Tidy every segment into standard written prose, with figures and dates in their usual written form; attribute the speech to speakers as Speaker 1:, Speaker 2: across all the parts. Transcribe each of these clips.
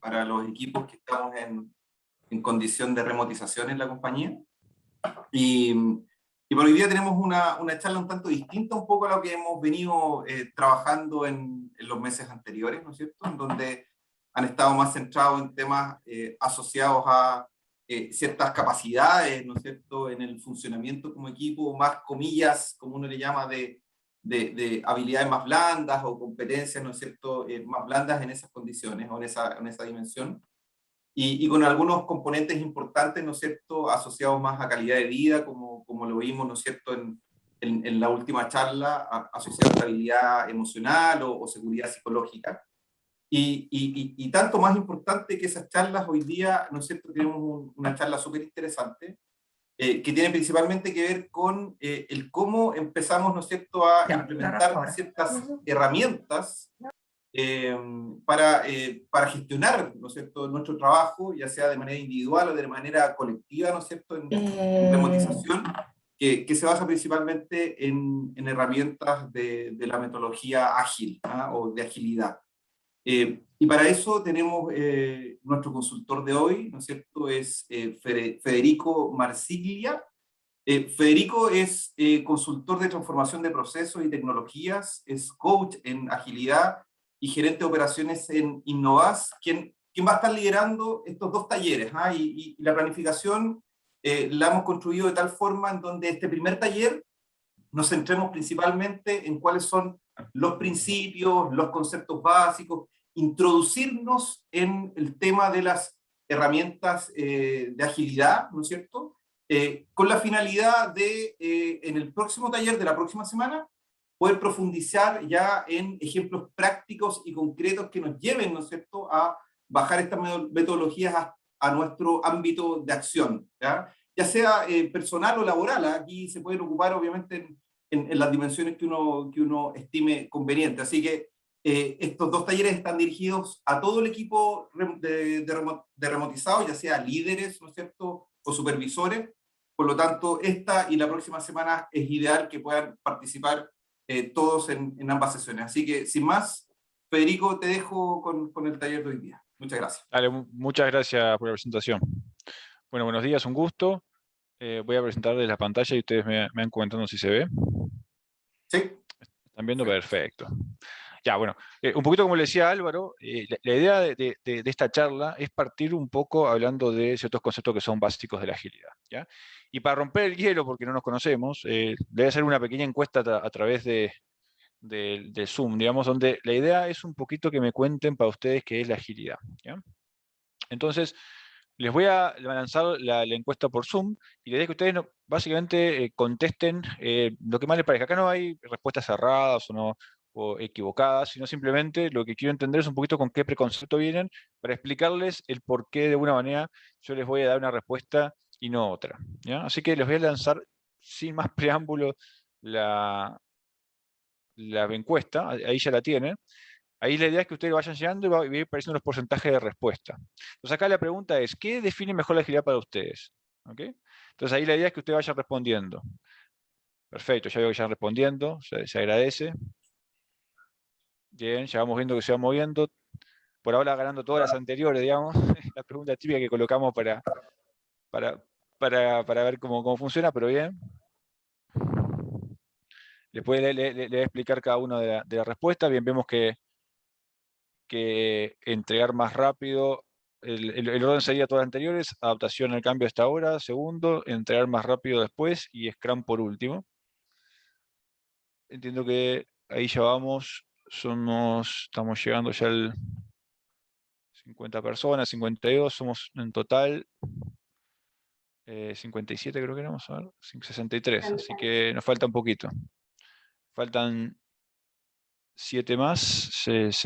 Speaker 1: para los equipos que estamos en condición de remotización en la compañía. Y por hoy día tenemos una charla un tanto distinta un poco a lo que hemos venido trabajando en los meses anteriores, ¿no es cierto? En donde han estado más centrados en temas asociados a ciertas capacidades, ¿no es cierto?, en el funcionamiento como equipo, más comillas, como uno le llama, de habilidades más blandas o competencias, ¿no es cierto?, más blandas en esas condiciones o en esa dimensión. Y con algunos componentes importantes, ¿no es cierto?, asociados más a calidad de vida, como lo vimos, ¿no es cierto?, en la última charla, asociado a estabilidad emocional o seguridad psicológica. Y tanto más importante que esas charlas, hoy día, ¿no es cierto?, tenemos una charla súper interesante, que tiene principalmente que ver con el cómo empezamos, ¿no es cierto?, a implementar ciertas herramientas para gestionar, ¿no es cierto?, nuestro trabajo, ya sea de manera individual o de manera colectiva, ¿no es cierto?, en remotización, que se basa principalmente en herramientas de la metodología ágil, ¿ah?, o de agilidad. Y para eso tenemos nuestro consultor de hoy, ¿no es cierto?, es Federico Marsiglia. Federico es consultor de transformación de procesos y tecnologías, es coach en agilidad y gerente de operaciones en Innovas, quien va a estar liderando estos dos talleres, ¿ah? Y la planificación la hemos construido de tal forma en donde este primer taller nos centremos principalmente en cuáles son los principios, los conceptos básicos, introducirnos en el tema de las herramientas de agilidad, ¿no es cierto?, con la finalidad de, en el próximo taller de la próxima semana, poder profundizar ya en ejemplos prácticos y concretos que nos lleven, ¿no es cierto?, a bajar estas metodologías a nuestro ámbito de acción, ya sea personal o laboral. Aquí se pueden ocupar obviamente en las dimensiones que uno estime conveniente. Así que estos dos talleres están dirigidos a todo el equipo de remotizados, ya sea líderes, ¿no es cierto?, o supervisores. Por lo tanto, esta y la próxima semana es ideal que puedan participar todos en ambas sesiones. Así que, sin más, Federico, te dejo con el taller de hoy día. Muchas gracias.
Speaker 2: Dale, muchas gracias por la presentación. Bueno, buenos días, un gusto. Voy a presentarles la pantalla y ustedes me van comentando si se ve.
Speaker 1: ¿Sí?
Speaker 2: ¿Están viendo? Perfecto. Ya, bueno, un poquito como le decía Álvaro, la idea de esta charla es partir un poco hablando de ciertos conceptos que son básicos de la agilidad, ¿ya? Y para romper el hielo, porque no nos conocemos, le voy a hacer una pequeña encuesta a través de Zoom, digamos, donde la idea es un poquito que me cuenten para ustedes qué es la agilidad, ¿ya? Entonces, les voy a lanzar la encuesta por Zoom y la idea es que ustedes básicamente contesten lo que más les parezca. Acá no hay respuestas cerradas o equivocadas, sino simplemente lo que quiero entender es un poquito con qué preconcepto vienen para explicarles el por qué de alguna manera yo les voy a dar una respuesta y no otra, ¿ya? Así que les voy a lanzar sin más preámbulo la encuesta, ahí ya la tienen. Ahí la idea es que ustedes vayan llegando y va a ir apareciendo los porcentajes de respuesta. Entonces acá la pregunta es, ¿qué define mejor la agilidad para ustedes? ¿Okay? Entonces ahí la idea es que ustedes vayan respondiendo. Perfecto, ya veo que ya están respondiendo, se agradece. Bien, ya vamos viendo que se va moviendo. Por ahora ganando todas las anteriores, digamos. La pregunta típica que colocamos para ver cómo funciona, pero bien. Después le voy a explicar cada una de las respuestas. Bien, vemos que entregar más rápido, el orden sería todas las anteriores, adaptación al cambio hasta ahora, segundo, entregar más rápido después y Scrum por último. Entiendo que ahí ya vamos, estamos llegando ya al 50 personas, 52, somos en total 57 creo que éramos, a ver, 63, así que nos falta un poquito. Faltan 7 más,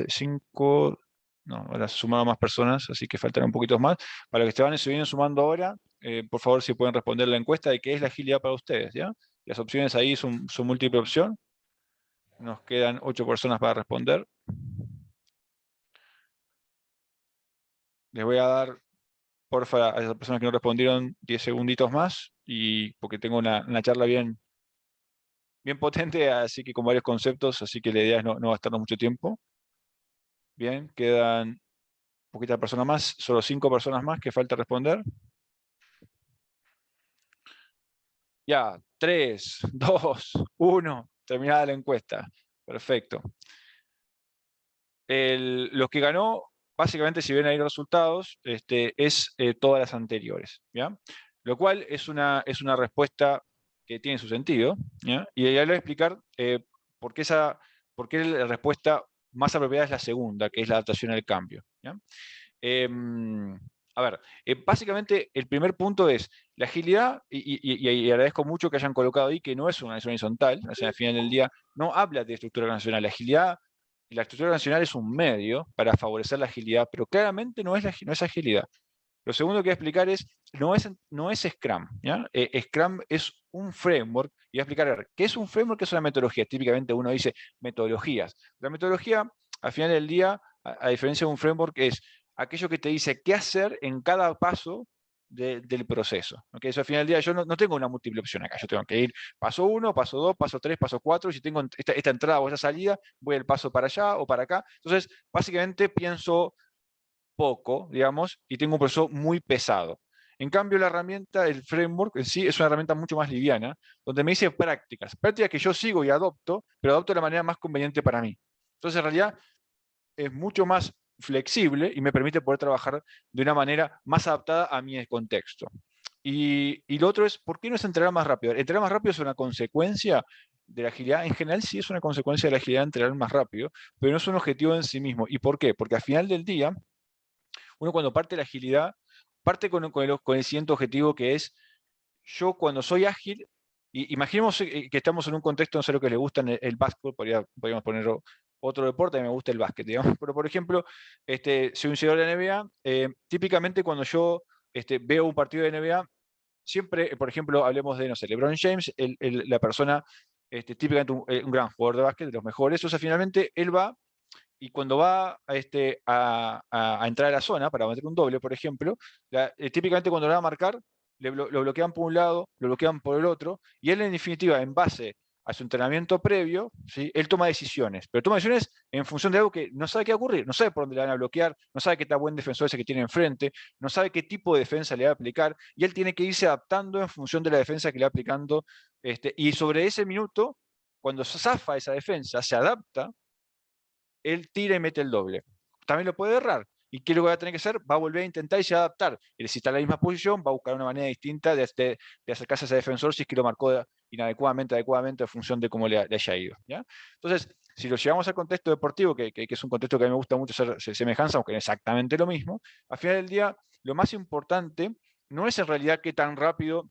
Speaker 2: 5, no, ahora se sumaron más personas, así que faltarán un poquito más. Para los que se vienen sumando ahora, por favor, si pueden responder la encuesta de qué es la agilidad para ustedes, ¿ya? Las opciones ahí son múltiple opción. Nos quedan 8 personas para responder. Les voy a dar, porfa, a esas personas que no respondieron 10 segunditos más, y porque tengo una charla bien potente, así que con varios conceptos, así que la idea es no gastarnos mucho tiempo. Bien, quedan poquita persona más, solo 5 personas más que falta responder. Ya, 3, 2, 1, terminada la encuesta. Perfecto. Los que ganó, básicamente, si ven ahí los resultados, es todas las anteriores, ¿ya? Lo cual es una respuesta que tiene su sentido, ¿ya? Y ya les voy a explicar por qué la respuesta más apropiada es la segunda, que es la adaptación al cambio, ¿ya? A ver, básicamente el primer punto es la agilidad, y agradezco mucho que hayan colocado ahí que no es una organización horizontal, o sea, al final del día no habla de estructura organizacional. La agilidad, la estructura organizacional es un medio para favorecer la agilidad, pero claramente no es agilidad. Lo segundo que voy a explicar es, no es Scrum, ¿ya? Scrum es un framework, y voy a explicar, a ver, ¿qué es un framework? ¿Qué es una metodología? Típicamente uno dice metodologías. La metodología, al final del día, a diferencia de un framework, es aquello que te dice qué hacer en cada paso del proceso. ¿Okay? Eso al final del día yo no tengo una múltiple opción acá, yo tengo que ir paso 1, paso 2, paso 3, paso 4, y si tengo esta entrada o esta salida, voy el paso para allá o para acá. Entonces, básicamente pienso poco, digamos, y tengo un proceso muy pesado. En cambio, la herramienta, el framework en sí, es una herramienta mucho más liviana, donde me dice prácticas que yo sigo y adopto, pero adopto de la manera más conveniente para mí. Entonces, en realidad, es mucho más flexible y me permite poder trabajar de una manera más adaptada a mi contexto. Y lo otro es, ¿por qué no es entrenar más rápido? Entrenar más rápido es una consecuencia de la agilidad. En general sí es una consecuencia de la agilidad entrenar más rápido, pero no es un objetivo en sí mismo. ¿Y por qué? Porque al final del día, uno cuando parte de la agilidad, parte con el siguiente objetivo, que es, yo cuando soy ágil, imaginemos que estamos en un contexto, no sé lo que le gusta el básquetbol, podríamos poner otro deporte, a mí me gusta el básquet, digamos, pero por ejemplo, soy un seguidor de la NBA, típicamente cuando yo veo un partido de NBA, siempre, por ejemplo, hablemos de, no sé, LeBron James, la persona, típicamente un gran jugador de básquet, de los mejores, o sea, finalmente él va, y cuando va a entrar a la zona para meter un doble, por ejemplo, típicamente cuando lo va a marcar, lo bloquean por un lado, lo bloquean por el otro, y él en definitiva, en base a su entrenamiento previo, ¿sí? Él toma decisiones, pero toma decisiones en función de algo que no sabe qué va a ocurrir, no sabe por dónde le van a bloquear, no sabe qué tan buen defensor ese que tiene enfrente, no sabe qué tipo de defensa le va a aplicar, y él tiene que irse adaptando en función de la defensa que le va aplicando, y sobre ese minuto, cuando zafa esa defensa, se adapta, él tira y mete el doble. También lo puede errar. ¿Y qué es lo que va a tener que hacer? Va a volver a intentar y se va a adaptar. Y si está en la misma posición, va a buscar una manera distinta de acercarse a ese defensor si es que lo marcó inadecuadamente, adecuadamente, en función de cómo le haya ido. ¿Ya? Entonces, si lo llevamos al contexto deportivo, que es un contexto que a mí me gusta mucho hacer semejanza, aunque no es exactamente lo mismo, al final del día, lo más importante no es en realidad qué tan rápido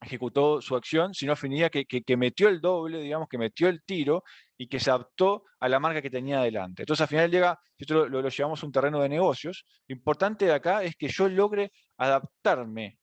Speaker 2: ejecutó su acción, sino afinidad que metió el doble, digamos, que metió el tiro y que se adaptó a la marca que tenía adelante. Entonces, al final llega, si esto lo llevamos a un terreno de negocios, lo importante de acá es que yo logre adaptarme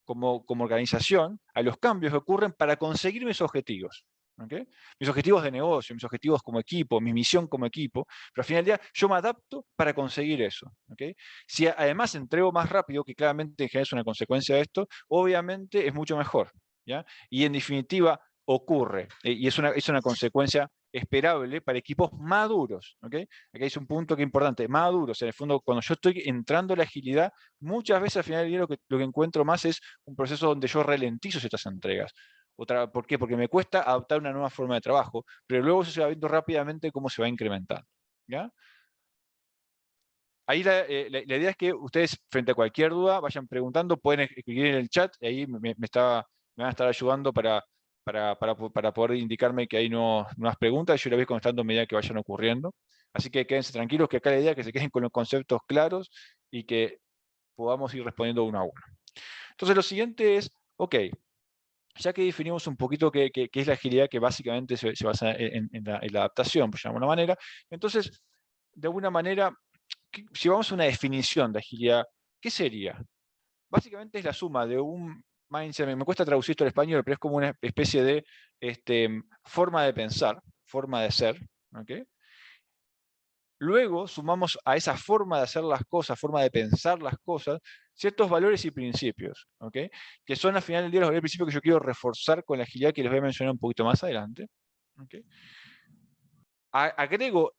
Speaker 2: como organización a los cambios que ocurren para conseguir mis objetivos. ¿Okay? Mis objetivos de negocio, mis objetivos como equipo, mi misión como equipo, pero al final del día yo me adapto para conseguir eso. ¿Okay? Si además entrego más rápido, que claramente en general es una consecuencia de esto, obviamente es mucho mejor. ¿Ya? Y en definitiva ocurre, y es una consecuencia esperable para equipos maduros. ¿Okay? Aquí es un punto que es importante, maduros. En el fondo, cuando yo estoy entrando en la agilidad, muchas veces al final del día lo que encuentro más es un proceso donde yo ralentizo estas entregas. ¿Por qué? Porque me cuesta adaptar una nueva forma de trabajo, pero luego eso se va viendo rápidamente cómo se va incrementando. ¿Ya? Ahí la idea es que ustedes, frente a cualquier duda, vayan preguntando, pueden escribir en el chat, y ahí me van a estar ayudando para poder indicarme que hay nuevas preguntas, y yo les voy contestando a medida que vayan ocurriendo. Así que quédense tranquilos, que acá la idea es que se queden con los conceptos claros y que podamos ir respondiendo uno a uno. Entonces lo siguiente es, ok, ya que definimos un poquito qué es la agilidad, que básicamente se basa en la adaptación, por llamarlo de alguna manera, entonces, de alguna manera, si vamos a una definición de agilidad, ¿qué sería? Básicamente es la suma de un mindset, me cuesta traducir esto al español, pero es como una especie de forma de pensar, forma de ser, ¿okay? Luego sumamos a esa forma de hacer las cosas, forma de pensar las cosas, ciertos valores y principios, ¿okay? Que son al final del día los valores y principios que yo quiero reforzar con la agilidad, que les voy a mencionar un poquito más adelante. ¿Okay? Agrego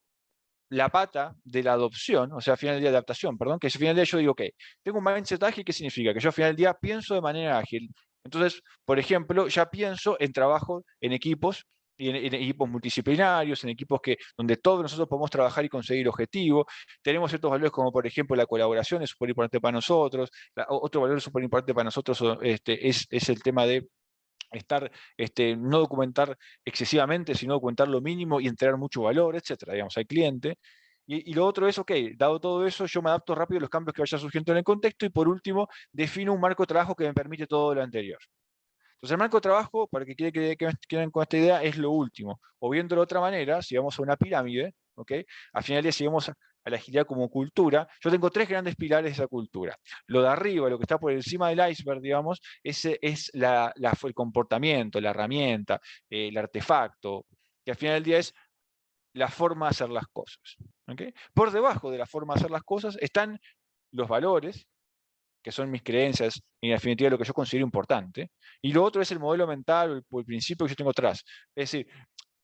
Speaker 2: la pata de la adopción, o sea, al final del día de adaptación, perdón, que al final del día yo digo, ok, tengo un mindset ágil, ¿qué significa? Que yo al final del día pienso de manera ágil. Entonces, por ejemplo, ya pienso en trabajo en equipos, y en equipos multidisciplinarios, en equipos donde todos nosotros podemos trabajar y conseguir objetivos. Tenemos ciertos valores como, por ejemplo, la colaboración es súper importante para nosotros. Otro valor súper importante para nosotros es el tema de no documentar excesivamente, sino documentar lo mínimo y entregar mucho valor, etcétera, digamos, al cliente. Y lo otro es, ok, dado todo eso, yo me adapto rápido a los cambios que vayan surgiendo en el contexto y por último, defino un marco de trabajo que me permite todo lo anterior. Entonces el marco de trabajo, para que queden con esta idea, es lo último. O viendo de otra manera, si vamos a una pirámide, ¿ok? Al final del día, si vamos a la agilidad como cultura, yo tengo 3 grandes pilares de esa cultura. Lo de arriba, lo que está por encima del iceberg, digamos, ese es el comportamiento, la herramienta, el artefacto, que al final del día es la forma de hacer las cosas. ¿Ok? Por debajo de la forma de hacer las cosas están los valores, que son mis creencias y en definitiva lo que yo considero importante, y lo otro es el modelo mental o el principio que yo tengo atrás. Es decir,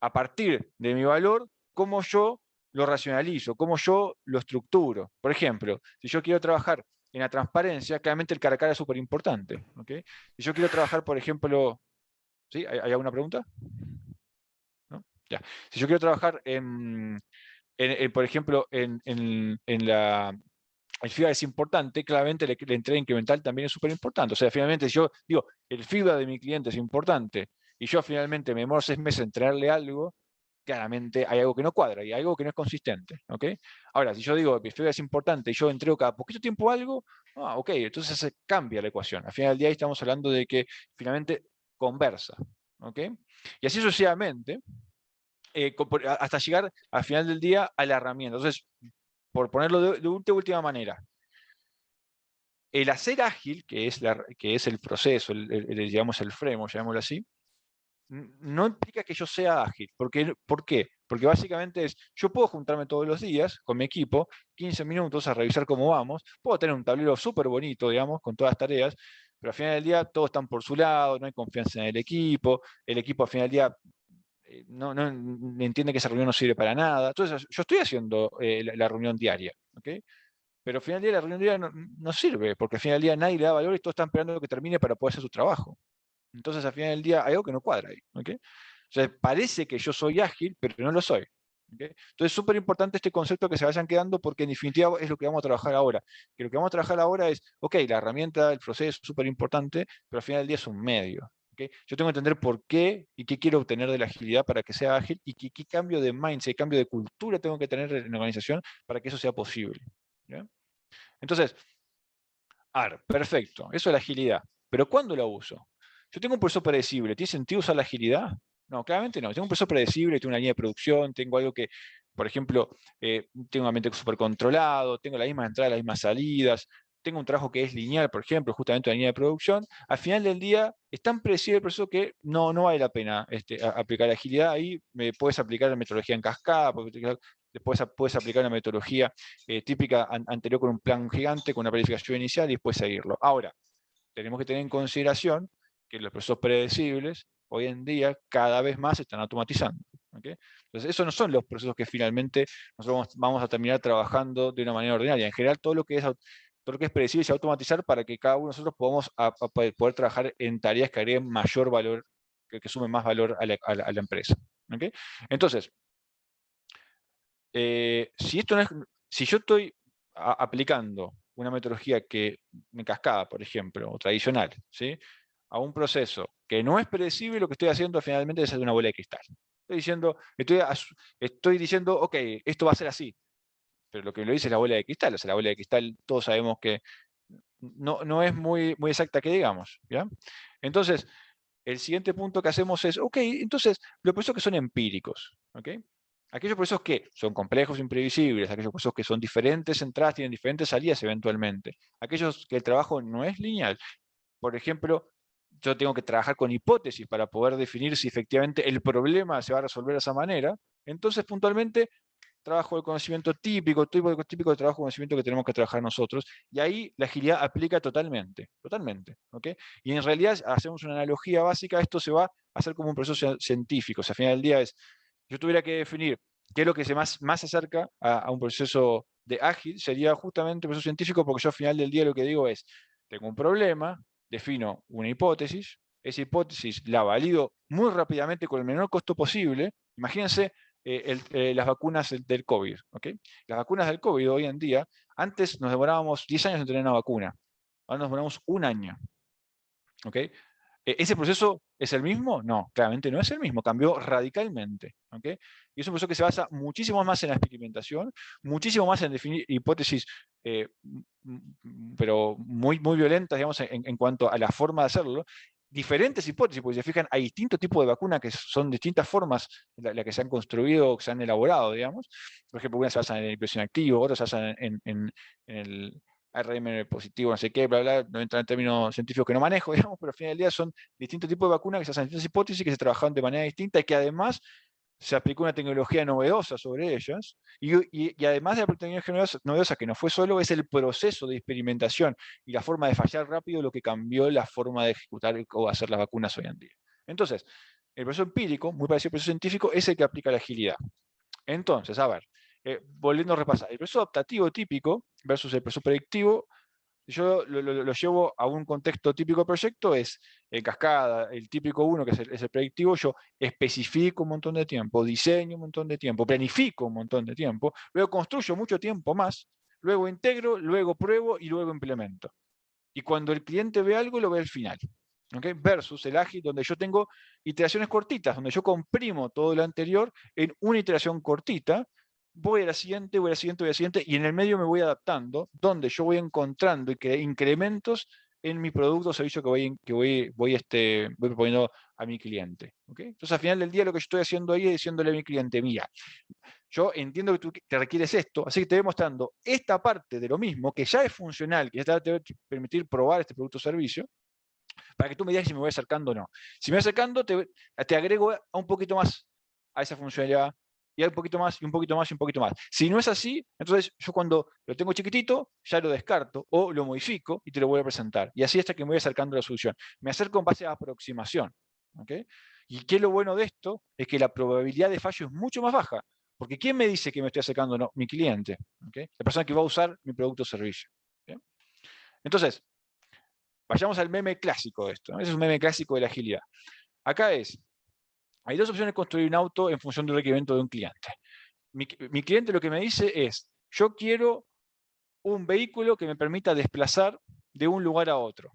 Speaker 2: a partir de mi valor, cómo yo lo racionalizo, cómo yo lo estructuro. Por ejemplo, si yo quiero trabajar en la transparencia, claramente el cara a cara es súper importante. ¿Okay? Si yo quiero trabajar, por ejemplo, ¿sí? ¿Hay alguna pregunta? ¿No? Ya. Si yo quiero trabajar por ejemplo, en la el feedback es importante, claramente la entrega incremental también es súper importante. O sea, finalmente, si yo digo, el feedback de mi cliente es importante, y yo finalmente me demoro 6 meses en entregarle algo, claramente hay algo que no cuadra, y hay algo que no es consistente. ¿Okay? Ahora, si yo digo, mi feedback es importante, y yo entrego cada poquito tiempo algo, ok, entonces se cambia la ecuación. Al final del día estamos hablando de que finalmente conversa. ¿Okay? Y así sucesivamente, hasta llegar al final del día a la herramienta. Entonces, por ponerlo de última manera, el hacer ágil, que es el proceso, digamos el framework, llamémoslo así, no implica que yo sea ágil. ¿Por qué? Porque básicamente yo puedo juntarme todos los días con mi equipo, 15 minutos a revisar cómo vamos, puedo tener un tablero súper bonito, digamos, con todas las tareas, pero al final del día todos están por su lado, no hay confianza en el equipo al final del día no entiende que esa reunión no sirve para nada. Entonces, yo estoy haciendo la reunión diaria, ¿ok? Pero al final del día la reunión diaria no sirve, porque al final del día nadie le da valor y todos están esperando que termine para poder hacer su trabajo. Entonces, al final del día hay algo que no cuadra ahí, ¿ok? O sea, parece que yo soy ágil, pero no lo soy. ¿Okay? Entonces, es súper importante este concepto que se vayan quedando, porque en definitiva es lo que vamos a trabajar ahora. Que lo que vamos a trabajar ahora es, ok, la herramienta, el proceso es súper importante, pero al final del día es un medio. ¿Okay? Yo tengo que entender por qué y qué quiero obtener de la agilidad para que sea ágil y qué cambio de mindset, qué cambio de cultura tengo que tener en la organización para que eso sea posible. ¿Ya? Entonces, perfecto, eso es la agilidad. Pero ¿cuándo la uso? Yo tengo un proceso predecible. ¿Tiene sentido usar la agilidad? No, claramente no. Tengo un proceso predecible, tengo una línea de producción, tengo algo que, por ejemplo, tengo un ambiente súper controlado, tengo las mismas entradas, las mismas salidas, tengo un trabajo que es lineal, por ejemplo, justamente la línea de producción. Al final del día, es tan predecible el proceso que no vale la pena aplicar agilidad. Ahí me puedes aplicar la metodología en cascada, puedes aplicar una metodología típica anterior con un plan gigante, con una planificación inicial y después seguirlo. Ahora, tenemos que tener en consideración que los procesos predecibles hoy en día cada vez más se están automatizando. ¿Okay? Entonces, esos no son los procesos que finalmente nosotros vamos a terminar trabajando de una manera ordinaria. En general, todo lo que es predecible se va a automatizar para que cada uno de nosotros podamos poder trabajar en tareas que agreguen mayor valor, que sumen más valor a la empresa. ¿Okay? Entonces, si yo estoy aplicando una metodología que me cascada, por ejemplo, o tradicional, ¿sí? A un proceso que no es predecible, lo que estoy haciendo finalmente es hacer una bola de cristal. Estoy diciendo, ok, esto va a ser así, pero lo que lo dice es la bola de cristal. O sea, la bola de cristal todos sabemos que no es muy exacta que digamos. ¿Ya? Entonces, el siguiente punto que hacemos es, ok, entonces, los procesos que son empíricos, ¿ok? Aquellos procesos que son complejos, imprevisibles, aquellos procesos que son diferentes entradas, tienen diferentes salidas eventualmente, aquellos que el trabajo no es lineal. Por ejemplo, yo tengo que trabajar con hipótesis para poder definir si efectivamente el problema se va a resolver de esa manera. Entonces, puntualmente, trabajo de conocimiento típico de trabajo de conocimiento que tenemos que trabajar nosotros, y ahí la agilidad aplica totalmente, ¿okay? Y en realidad hacemos una analogía básica, esto se va a hacer como un proceso científico, o sea, al final del día yo tuviera que definir ¿qué es lo que más se acerca a un proceso de ágil? Sería justamente un proceso científico, porque yo al final del día lo que digo es, tengo un problema, defino una hipótesis, esa hipótesis la valido muy rápidamente con el menor costo posible. Imagínense las vacunas del COVID. ¿Okay? Las vacunas del COVID hoy en día, antes nos demorábamos 10 años en tener una vacuna, ahora nos demoramos un año. ¿Okay? ¿Ese proceso es el mismo? No, claramente no es el mismo, cambió radicalmente. ¿Okay? Y es un proceso que se basa muchísimo más en la experimentación, muchísimo más en definir hipótesis, pero muy violentas, digamos, en cuanto a la forma de hacerlo. Diferentes hipótesis, porque si se fijan, hay distintos tipos de vacunas que son distintas formas en las que se han construido, que se han elaborado, digamos. Por ejemplo, unas se basan en la impresión activa, otras se basan en el ARN positivo, no sé qué, bla, bla, no entra en términos científicos que no manejo, digamos, pero al final del día son distintos tipos de vacunas que se hacen distintas hipótesis, que se trabajaron de manera distinta y que además se aplicó una tecnología novedosa sobre ellas, y además de la tecnología novedosa, que no fue solo, es el proceso de experimentación y la forma de fallar rápido lo que cambió la forma de ejecutar o hacer las vacunas hoy en día. Entonces, el proceso empírico, muy parecido al proceso científico, es el que aplica la agilidad. Entonces, a ver, volviendo a repasar, el proceso adaptativo típico versus el proceso predictivo, yo lo llevo a un contexto típico de proyecto, es en cascada, el típico uno, que es el predictivo, yo especifico un montón de tiempo, diseño un montón de tiempo, planifico un montón de tiempo, luego construyo mucho tiempo más, luego integro, luego pruebo y luego implemento. Y cuando el cliente ve algo, lo ve al final. ¿Okay? Versus el ágil, donde yo tengo iteraciones cortitas, donde yo comprimo todo lo anterior en una iteración cortita, voy a la siguiente, voy a la siguiente, voy a la siguiente, y en el medio me voy adaptando, donde yo voy encontrando incrementos en mi producto o servicio que voy proponiendo a mi cliente. ¿Okay? Entonces, al final del día, lo que yo estoy haciendo ahí es diciéndole a mi cliente, mira, yo entiendo que tú te requieres esto, así que te voy mostrando esta parte de lo mismo, que ya es funcional, que ya te va a permitir probar este producto o servicio, para que tú me digas si me voy acercando o no. Si me voy acercando, te agrego a un poquito más a esa funcionalidad, y un poquito más, y un poquito más, y un poquito más. Si no es así, entonces yo cuando lo tengo chiquitito, ya lo descarto, o lo modifico y te lo voy a presentar. Y así hasta que me voy acercando a la solución. Me acerco en base a aproximación. ¿Okay? ¿Y qué es lo bueno de esto? Es que la probabilidad de fallo es mucho más baja. Porque ¿quién me dice que me estoy acercando o no? Mi cliente. ¿Okay? La persona que va a usar mi producto o servicio. ¿Okay? Entonces, vayamos al meme clásico de esto. Ese es un meme clásico de la agilidad. Acá hay dos opciones de construir un auto en función del requerimiento de un cliente. Mi cliente lo que me dice es, yo quiero un vehículo que me permita desplazar de un lugar a otro.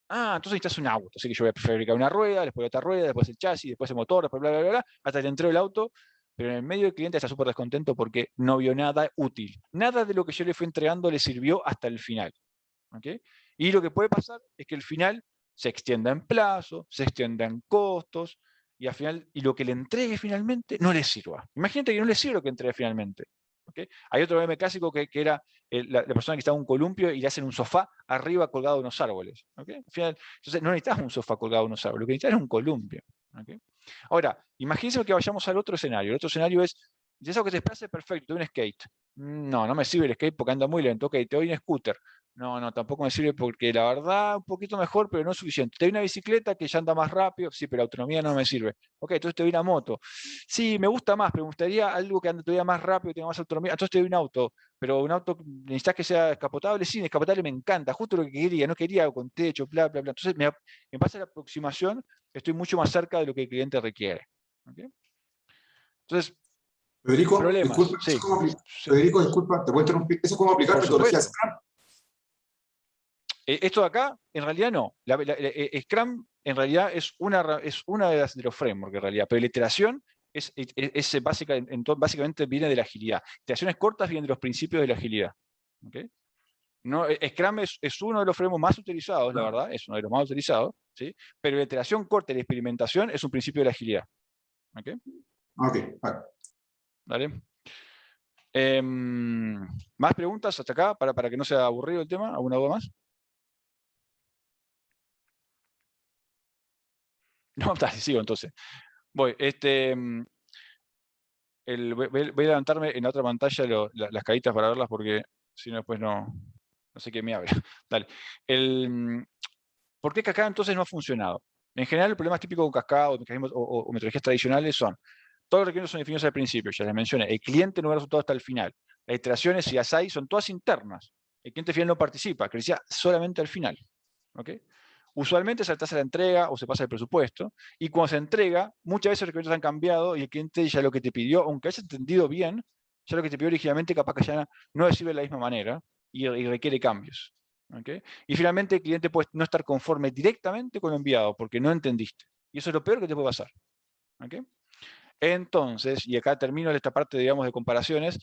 Speaker 2: Ah, entonces necesitas un auto, así que yo voy a fabricar una rueda, después otra rueda, después el chasis, después el motor, después bla, bla, bla, bla, hasta que le entrego el auto, pero en el medio el cliente está súper descontento porque no vio nada útil. Nada de lo que yo le fui entregando le sirvió hasta el final. ¿Okay? Y lo que puede pasar es que el final se extienda en plazo, se extienda en costos, y al final, y lo que le entregue finalmente no le sirva. Imagínate que no le sirve lo que entregue finalmente. ¿Okay? Hay otro meme clásico que era la persona que está en un columpio y le hacen un sofá arriba colgado de unos árboles. ¿Okay? Al final, entonces no necesitas un sofá colgado de unos árboles, lo que necesitas es un columpio. ¿Okay? Ahora, imagínense que vayamos al otro escenario. El otro escenario es, ya eso que te desplace, perfecto, te doy un skate. No, no me sirve el skate porque anda muy lento. Ok, te doy un scooter. No, tampoco me sirve porque la verdad un poquito mejor, pero no es suficiente. Te doy una bicicleta que ya anda más rápido, sí, pero la autonomía no me sirve. Ok, entonces te doy una moto. Sí, me gusta más, pero me gustaría algo que ande todavía más rápido, tenga más autonomía. Entonces te doy un auto, pero un auto necesitas que sea descapotable. Sí, descapotable me encanta, justo lo que quería, no quería algo con techo, bla, bla, bla. Entonces, en base a la aproximación, estoy mucho más cerca de lo que el cliente requiere. ¿Okay? Entonces,
Speaker 3: Federico,
Speaker 2: problemas,
Speaker 3: disculpa,
Speaker 2: sí, sí,
Speaker 3: Federico, disculpa, te puedo interrumpir. ¿Eso es cómo aplicar
Speaker 2: por
Speaker 3: metodología
Speaker 2: supuesto.
Speaker 3: Scrum?
Speaker 2: Esto de acá, en realidad no. Scrum en realidad es una de los frameworks, en realidad, pero la iteración es básicamente viene de la agilidad. Iteraciones cortas vienen de los principios de la agilidad. ¿Okay? No, Scrum es uno de los frameworks más utilizados, la verdad, es uno de los más utilizados, ¿sí? Pero la iteración corta y la experimentación es un principio de la agilidad. ¿Okay?
Speaker 3: Ok, vale.
Speaker 2: ¿Vale? ¿Más preguntas hasta acá para que no sea aburrido el tema? ¿Alguna duda más? No, dale, sigo entonces. Voy, voy a levantarme en la otra pantalla las caritas para verlas porque si no después no sé qué me habla. Dale. ¿Por qué Cascada entonces no ha funcionado? En general, el problema típico con Cascada o metodologías tradicionales son Todos los requerimientos son definidos al principio, ya les mencioné. El cliente no ve resultados hasta el final. Las iteraciones, si las hay, son todas internas. El cliente final no participa, crecía solamente al final. ¿Okay? Usualmente se atrasa la entrega o se pasa el presupuesto, y cuando se entrega, muchas veces los requerimientos han cambiado y el cliente ya lo que te pidió, aunque hayas entendido bien, ya lo que te pidió originalmente capaz que ya no recibe de la misma manera y requiere cambios. ¿Okay? Y finalmente el cliente puede no estar conforme directamente con lo enviado porque no entendiste. Y eso es lo peor que te puede pasar. ¿Okay? Entonces, y acá termino esta parte, digamos, de comparaciones,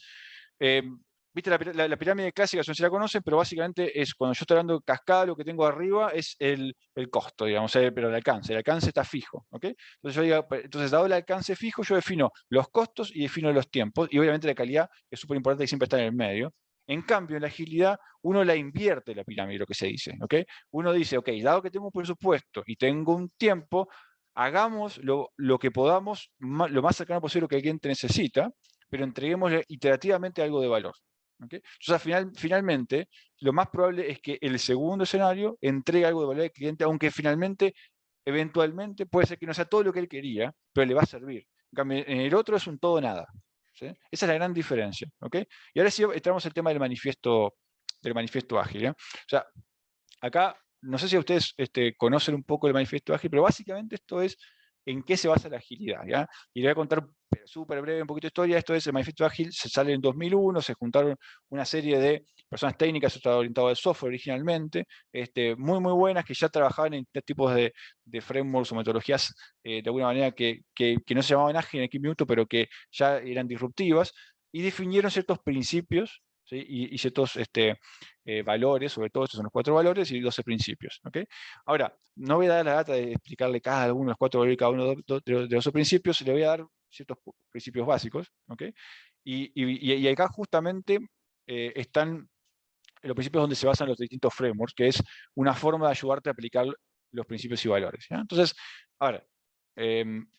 Speaker 2: viste la pirámide clásica, no sé si la conocen, pero básicamente es, cuando yo estoy hablando de cascada, lo que tengo arriba es el costo, digamos, pero el alcance está fijo. ¿Okay? Entonces, dado el alcance fijo, yo defino los costos y defino los tiempos, y obviamente la calidad es súper importante y siempre está en el medio. En cambio, en la agilidad, uno la invierte la pirámide, lo que se dice. ¿Okay? Uno dice, ok, dado que tengo un presupuesto y tengo un tiempo, hagamos lo que podamos, lo más cercano posible a lo que el cliente necesita, pero entreguémosle iterativamente algo de valor. ¿Okay? Entonces, finalmente, lo más probable es que el segundo escenario entregue algo de valor al cliente, aunque finalmente, eventualmente, puede ser que no sea todo lo que él quería, pero le va a servir. En cambio, en el otro es un todo nada. ¿Sí? Esa es la gran diferencia. ¿Okay? Y ahora sí entramos al tema del manifiesto ágil. O sea, acá, no sé si ustedes conocen un poco el manifiesto ágil, pero básicamente esto es en qué se basa la agilidad. ¿Ya? Y les voy a contar súper breve un poquito de historia. Esto es, el manifiesto ágil se sale en 2001, se juntaron una serie de personas técnicas, estaba orientado al software originalmente, muy buenas, que ya trabajaban en tipos de frameworks o metodologías de alguna manera que no se llamaban ágil en aquel minuto, pero que ya eran disruptivas, y definieron ciertos principios, ¿sí? y ciertos valores, sobre todo estos son los 4 valores y 12 principios. ¿Okay? Ahora, no voy a dar la data de explicarle cada uno de los 4 valores y cada uno de los principios, le voy a dar ciertos principios básicos. ¿Okay? Y acá justamente están los principios donde se basan los distintos frameworks, que es una forma de ayudarte a aplicar los principios y valores. ¿Ya? Entonces, ahora,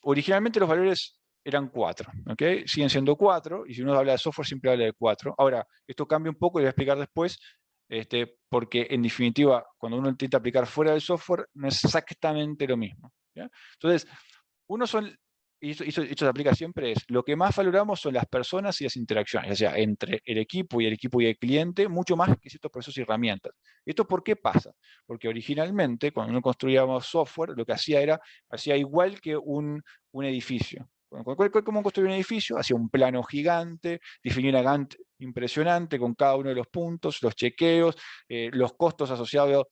Speaker 2: originalmente los valores eran 4, ¿okay? Siguen siendo 4, y si uno habla de software siempre habla de 4. Ahora, esto cambia un poco y voy a explicar después, porque en definitiva, cuando uno intenta aplicar fuera del software, no es exactamente lo mismo. ¿Ya? Entonces, y esto se aplica siempre, es lo que más valoramos son las personas y las interacciones, o sea, entre el equipo y el cliente, mucho más que ciertos procesos y herramientas. ¿Esto por qué pasa? Porque originalmente, cuando uno construíamos software, lo que hacía igual que un edificio. ¿Cómo construir un edificio? Hacía un plano gigante, definía una Gantt impresionante con cada uno de los puntos, los chequeos, los costos asociados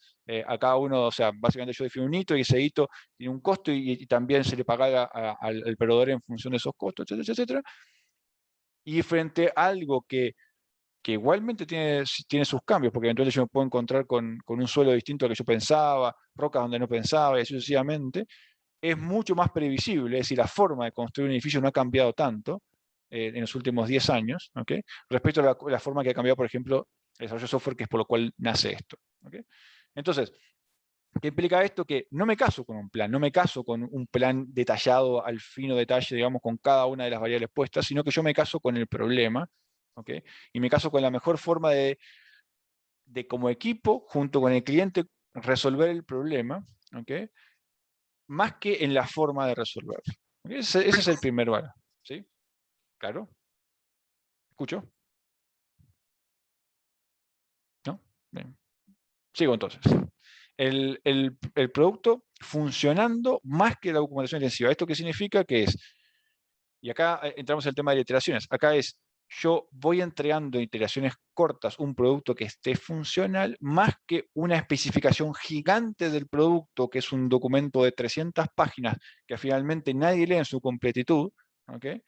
Speaker 2: a cada uno. O sea, básicamente yo defino un hito y ese hito tiene un costo y también se le paga al proveedor en función de esos costos, etcétera, etcétera. Y frente a algo que igualmente tiene sus cambios, porque eventualmente yo me puedo encontrar con un suelo distinto al que yo pensaba, rocas donde no pensaba, y así sucesivamente, es mucho más previsible, es decir, la forma de construir un edificio no ha cambiado tanto en los últimos 10 años, ¿okay? Respecto a la forma que ha cambiado, por ejemplo, el desarrollo de software, que es por lo cual nace esto. ¿Okay? Entonces, ¿qué implica esto? Que no me caso con un plan, no me caso con un plan detallado al fino detalle, digamos, con cada una de las variables puestas, sino que yo me caso con el problema, ¿okay? Y me caso con la mejor forma de como equipo, junto con el cliente, resolver el problema, ¿okay? Más que en la forma de resolverlo. ¿Okay? Ese es el primer valor. ¿Sí? ¿Claro? ¿Escucho? ¿No? Bien. Sigo entonces. El producto funcionando más que la documentación intensiva. ¿Esto qué significa? Que es, y acá entramos en el tema de iteraciones, acá es, yo voy entregando en iteraciones cortas un producto que esté funcional, más que una especificación gigante del producto, que es un documento de 300 páginas que finalmente nadie lee en su completitud, ¿okay?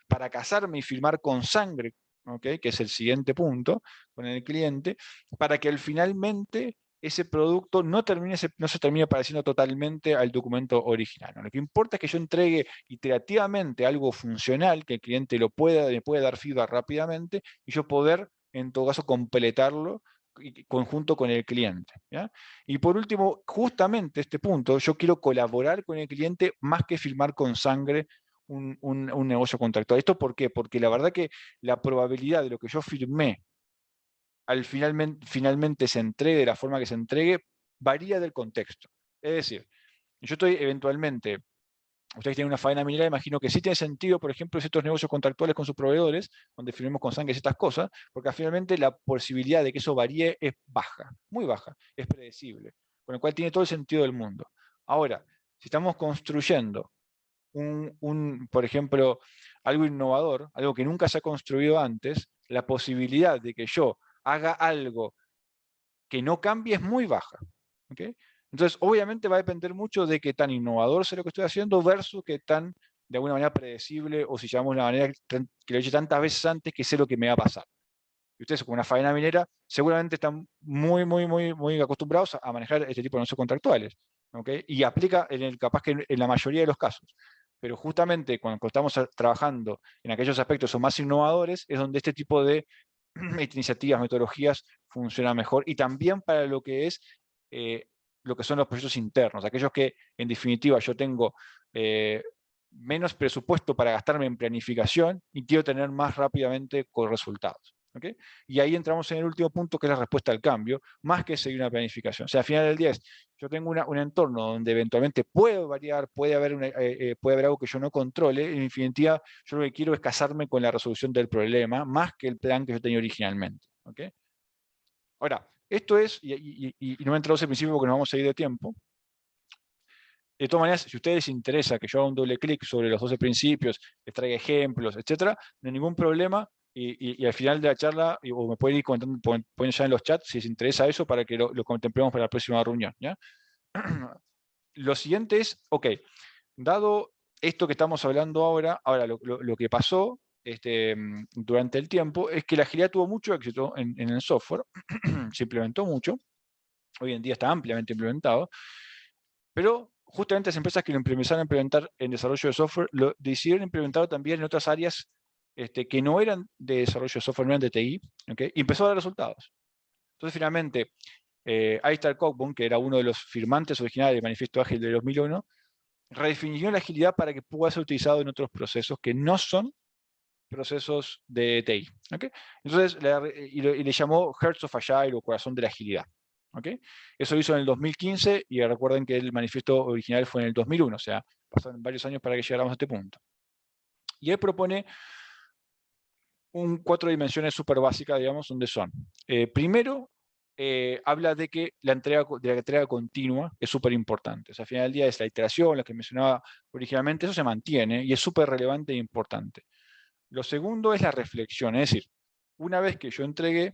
Speaker 2: Para casarme y firmar con sangre, ¿okay? Que es el siguiente punto, con el cliente, para que finalmente ese producto no se termine pareciendo totalmente al documento original. ¿No? Lo que importa es que yo entregue iterativamente algo funcional, que el cliente me puede dar feedback rápidamente, y yo poder, en todo caso, completarlo conjunto con el cliente. ¿Ya? Y por último, justamente este punto, yo quiero colaborar con el cliente más que firmar con sangre un negocio contractual. ¿Esto por qué? Porque la verdad que la probabilidad de lo que yo firmé finalmente se entregue de la forma que se entregue, varía del contexto. Es decir, yo estoy eventualmente ustedes tienen una faena minera, imagino que sí tiene sentido, por ejemplo, ciertos negocios contractuales con sus proveedores, donde firmemos con sangre ciertas cosas, porque finalmente la posibilidad de que eso varíe es baja, muy baja, es predecible, con lo cual tiene todo el sentido del mundo. Ahora, si estamos construyendo por ejemplo, algo innovador, algo que nunca se ha construido antes, la posibilidad de que yo haga algo que no cambie es muy baja. ¿Okay? Entonces, obviamente va a depender mucho de qué tan innovador sea lo que estoy haciendo versus qué tan, de alguna manera, predecible, o si llamamos una manera que lo he hecho tantas veces antes que sé lo que me va a pasar. Y ustedes, con una faena minera, seguramente están muy acostumbrados a manejar este tipo de negocios contractuales. ¿Okay? Y aplica, capaz que en la mayoría de los casos. Pero justamente cuando estamos trabajando en aquellos aspectos son más innovadores, es donde este tipo de iniciativas, metodologías funcionan mejor. Y también para lo que es lo que son los procesos internos, aquellos que en definitiva yo tengo menos presupuesto para gastarme en planificación y quiero tener más rápidamente con resultados. ¿Okay? Y ahí entramos en el último punto, que es la respuesta al cambio, más que seguir una planificación. O sea, al final del día yo tengo un entorno donde eventualmente puede variar, puede haber algo que yo no controle, en definitiva yo lo que quiero es casarme con la resolución del problema, más que el plan que yo tenía originalmente. ¿Okay? Ahora, esto es, y no me he entrado ese principio porque nos vamos a ir de tiempo. De todas maneras, si a ustedes les interesa que yo haga un doble clic sobre los 12 principios, les traiga ejemplos, etc., no hay ningún problema. Y al final de la charla, o me pueden ir comentando, pueden ya en los chats si les interesa eso para que lo contemplemos para la próxima reunión. ¿Ya? Lo siguiente es, ok, dado esto que estamos hablando ahora lo que pasó durante el tiempo es que la agilidad tuvo mucho éxito en el software, se implementó mucho, hoy en día está ampliamente implementado, pero justamente las empresas que lo empezaron a implementar en desarrollo de software lo decidieron implementarlo también en otras áreas que no eran de desarrollo de software, no eran de TI, ¿okay? Y empezó a dar resultados. Entonces finalmente, Alistair Cockburn, que era uno de los firmantes originales del Manifiesto Ágil de 2001, redefinió la agilidad para que pueda ser utilizado en otros procesos que no son procesos de TI. ¿Okay? Entonces, le llamó Hearts of Agile, o corazón de la agilidad. ¿Okay? Eso lo hizo en el 2015, y recuerden que el manifiesto original fue en el 2001, o sea, pasaron varios años para que llegáramos a este punto. Y él propone 4 dimensiones súper básicas, digamos, donde son. Primero, habla de que la entrega continua es súper importante. O sea, al final del día es la iteración, la que mencionaba originalmente, eso se mantiene y es súper relevante e importante. Lo segundo es la reflexión, es decir, una vez que yo entregué,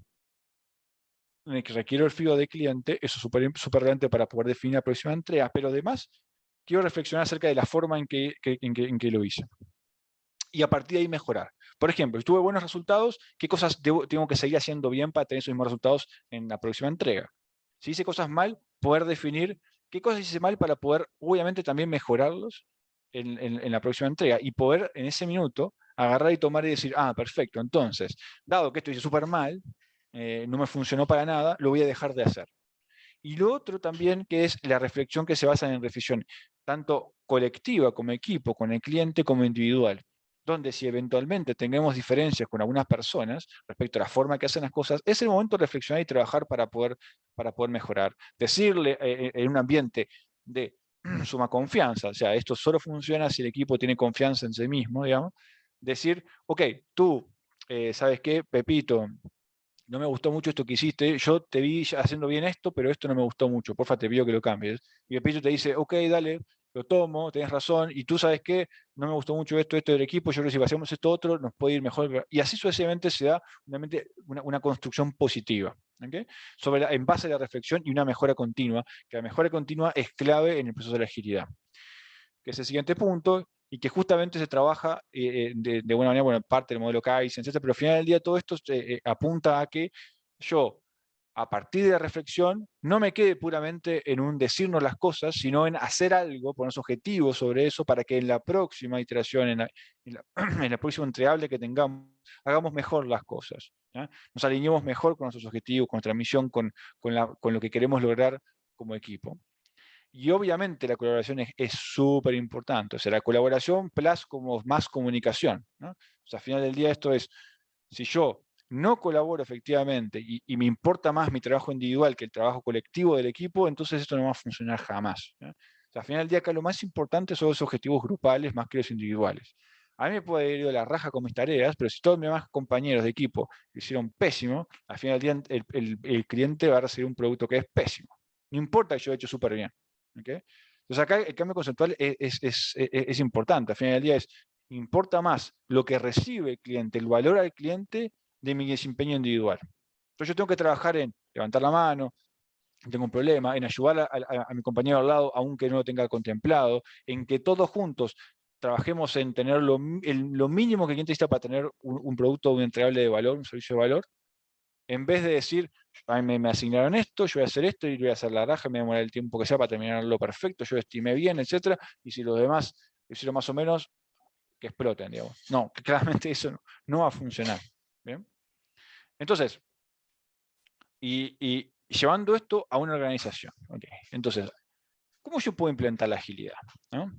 Speaker 2: en el que requiero el feedback del cliente, eso es súper relevante para poder definir la próxima entrega, pero además quiero reflexionar acerca de la forma en que lo hice. Y a partir de ahí mejorar. Por ejemplo, si tuve buenos resultados, ¿qué cosas tengo que seguir haciendo bien para tener esos mismos resultados en la próxima entrega? Si hice cosas mal, poder definir qué cosas hice mal para poder, obviamente, también mejorarlos en la próxima entrega, y poder en ese minuto agarrar y tomar y decir, ah, perfecto, entonces, dado que esto hice súper mal, no me funcionó para nada, lo voy a dejar de hacer. Y lo otro también, que es la reflexión que se basa en reflexión, tanto colectiva como equipo, con el cliente como individual, donde si eventualmente tengamos diferencias con algunas personas respecto a la forma que hacen las cosas, es el momento de reflexionar y trabajar para poder mejorar. Decirle en un ambiente de suma confianza, o sea, esto solo funciona si el equipo tiene confianza en sí mismo, digamos, decir, ok, tú, ¿sabes qué, Pepito? No me gustó mucho esto que hiciste, yo te vi haciendo bien esto, pero esto no me gustó mucho, porfa, te pido que lo cambies. Y Pepito te dice, ok, dale, lo tomo, tenés razón, y tú sabes qué, no me gustó mucho esto del equipo, yo creo que si hacemos esto otro, nos puede ir mejor. Y así sucesivamente se da una construcción positiva, ¿okay? En base a la reflexión y una mejora continua, que la mejora continua es clave en el proceso de la agilidad. Que es el siguiente punto, y que justamente se trabaja de buena manera, bueno, parte del modelo Kaizen, etc. Pero al final del día todo esto apunta a que yo, a partir de la reflexión, no me quede puramente en un decirnos las cosas, sino en hacer algo, ponernos objetivos sobre eso, para que en la próxima iteración, en la próxima entregable que tengamos, hagamos mejor las cosas. ¿Ya? Nos alineemos mejor con nuestros objetivos, con nuestra misión, con lo que queremos lograr como equipo. Y obviamente la colaboración es súper importante. O sea, la colaboración plus como más comunicación, ¿no? O sea, al final del día esto es, si yo no colaboro efectivamente y me importa más mi trabajo individual que el trabajo colectivo del equipo, entonces esto no va a funcionar jamás, ¿no? O sea, al final del día acá lo más importante son los objetivos grupales más que los individuales. A mí me puede haber ido la raja con mis tareas, pero si todos mis demás compañeros de equipo lo hicieron pésimo, al final del día el cliente va a recibir un producto que es pésimo. No importa que yo he hecho súper bien. ¿Okay? Entonces acá el cambio conceptual es importante. Al final del día importa más lo que recibe el cliente, el valor al cliente de mi desempeño individual. Entonces yo tengo que trabajar en levantar la mano, tengo un problema, en ayudar a mi compañero al lado, aunque no lo tenga contemplado, en que todos juntos trabajemos en tener lo mínimo que el cliente necesita para tener un producto, un entregable de valor, un servicio de valor, en vez de decir, a mí me asignaron esto, yo voy a hacer esto y voy a hacer la raja, me voy a demorar el tiempo que sea para terminarlo perfecto, yo estimé bien, etc. Y si los demás hicieron más o menos, que exploten, digamos. No, que claramente eso no va a funcionar. ¿Bien? Entonces, y llevando esto a una organización. Okay. Entonces, ¿cómo yo puedo implementar la agilidad? ¿No?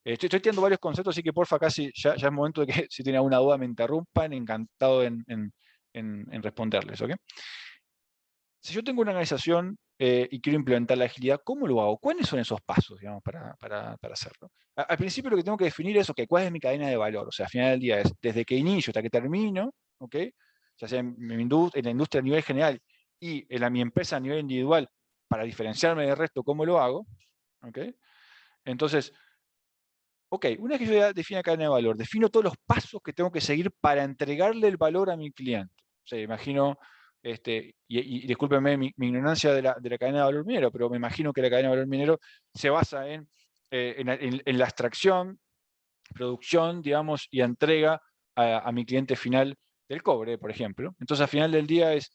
Speaker 2: Estoy tirando varios conceptos, así que porfa, casi ya es momento de que si tienen alguna duda me interrumpan, encantado en responderles. ¿Okay? Si yo tengo una organización y quiero implementar la agilidad, ¿cómo lo hago? ¿Cuáles son esos pasos, digamos, para hacerlo? Al principio lo que tengo que definir es, okay, ¿cuál es mi cadena de valor? O sea, al final del día es desde que inicio hasta que termino, ¿okay? Ya sea en la industria a nivel general y en mi empresa a nivel individual, para diferenciarme del resto, ¿cómo lo hago? ¿Okay? Entonces, una vez que yo ya defino la cadena de valor, defino todos los pasos que tengo que seguir para entregarle el valor a mi cliente. O sea, imagino, y discúlpenme mi ignorancia de la cadena de valor minero, pero me imagino que la cadena de valor minero se basa en la extracción, producción, digamos, y entrega a mi cliente final del cobre, por ejemplo. Entonces, al final del día es,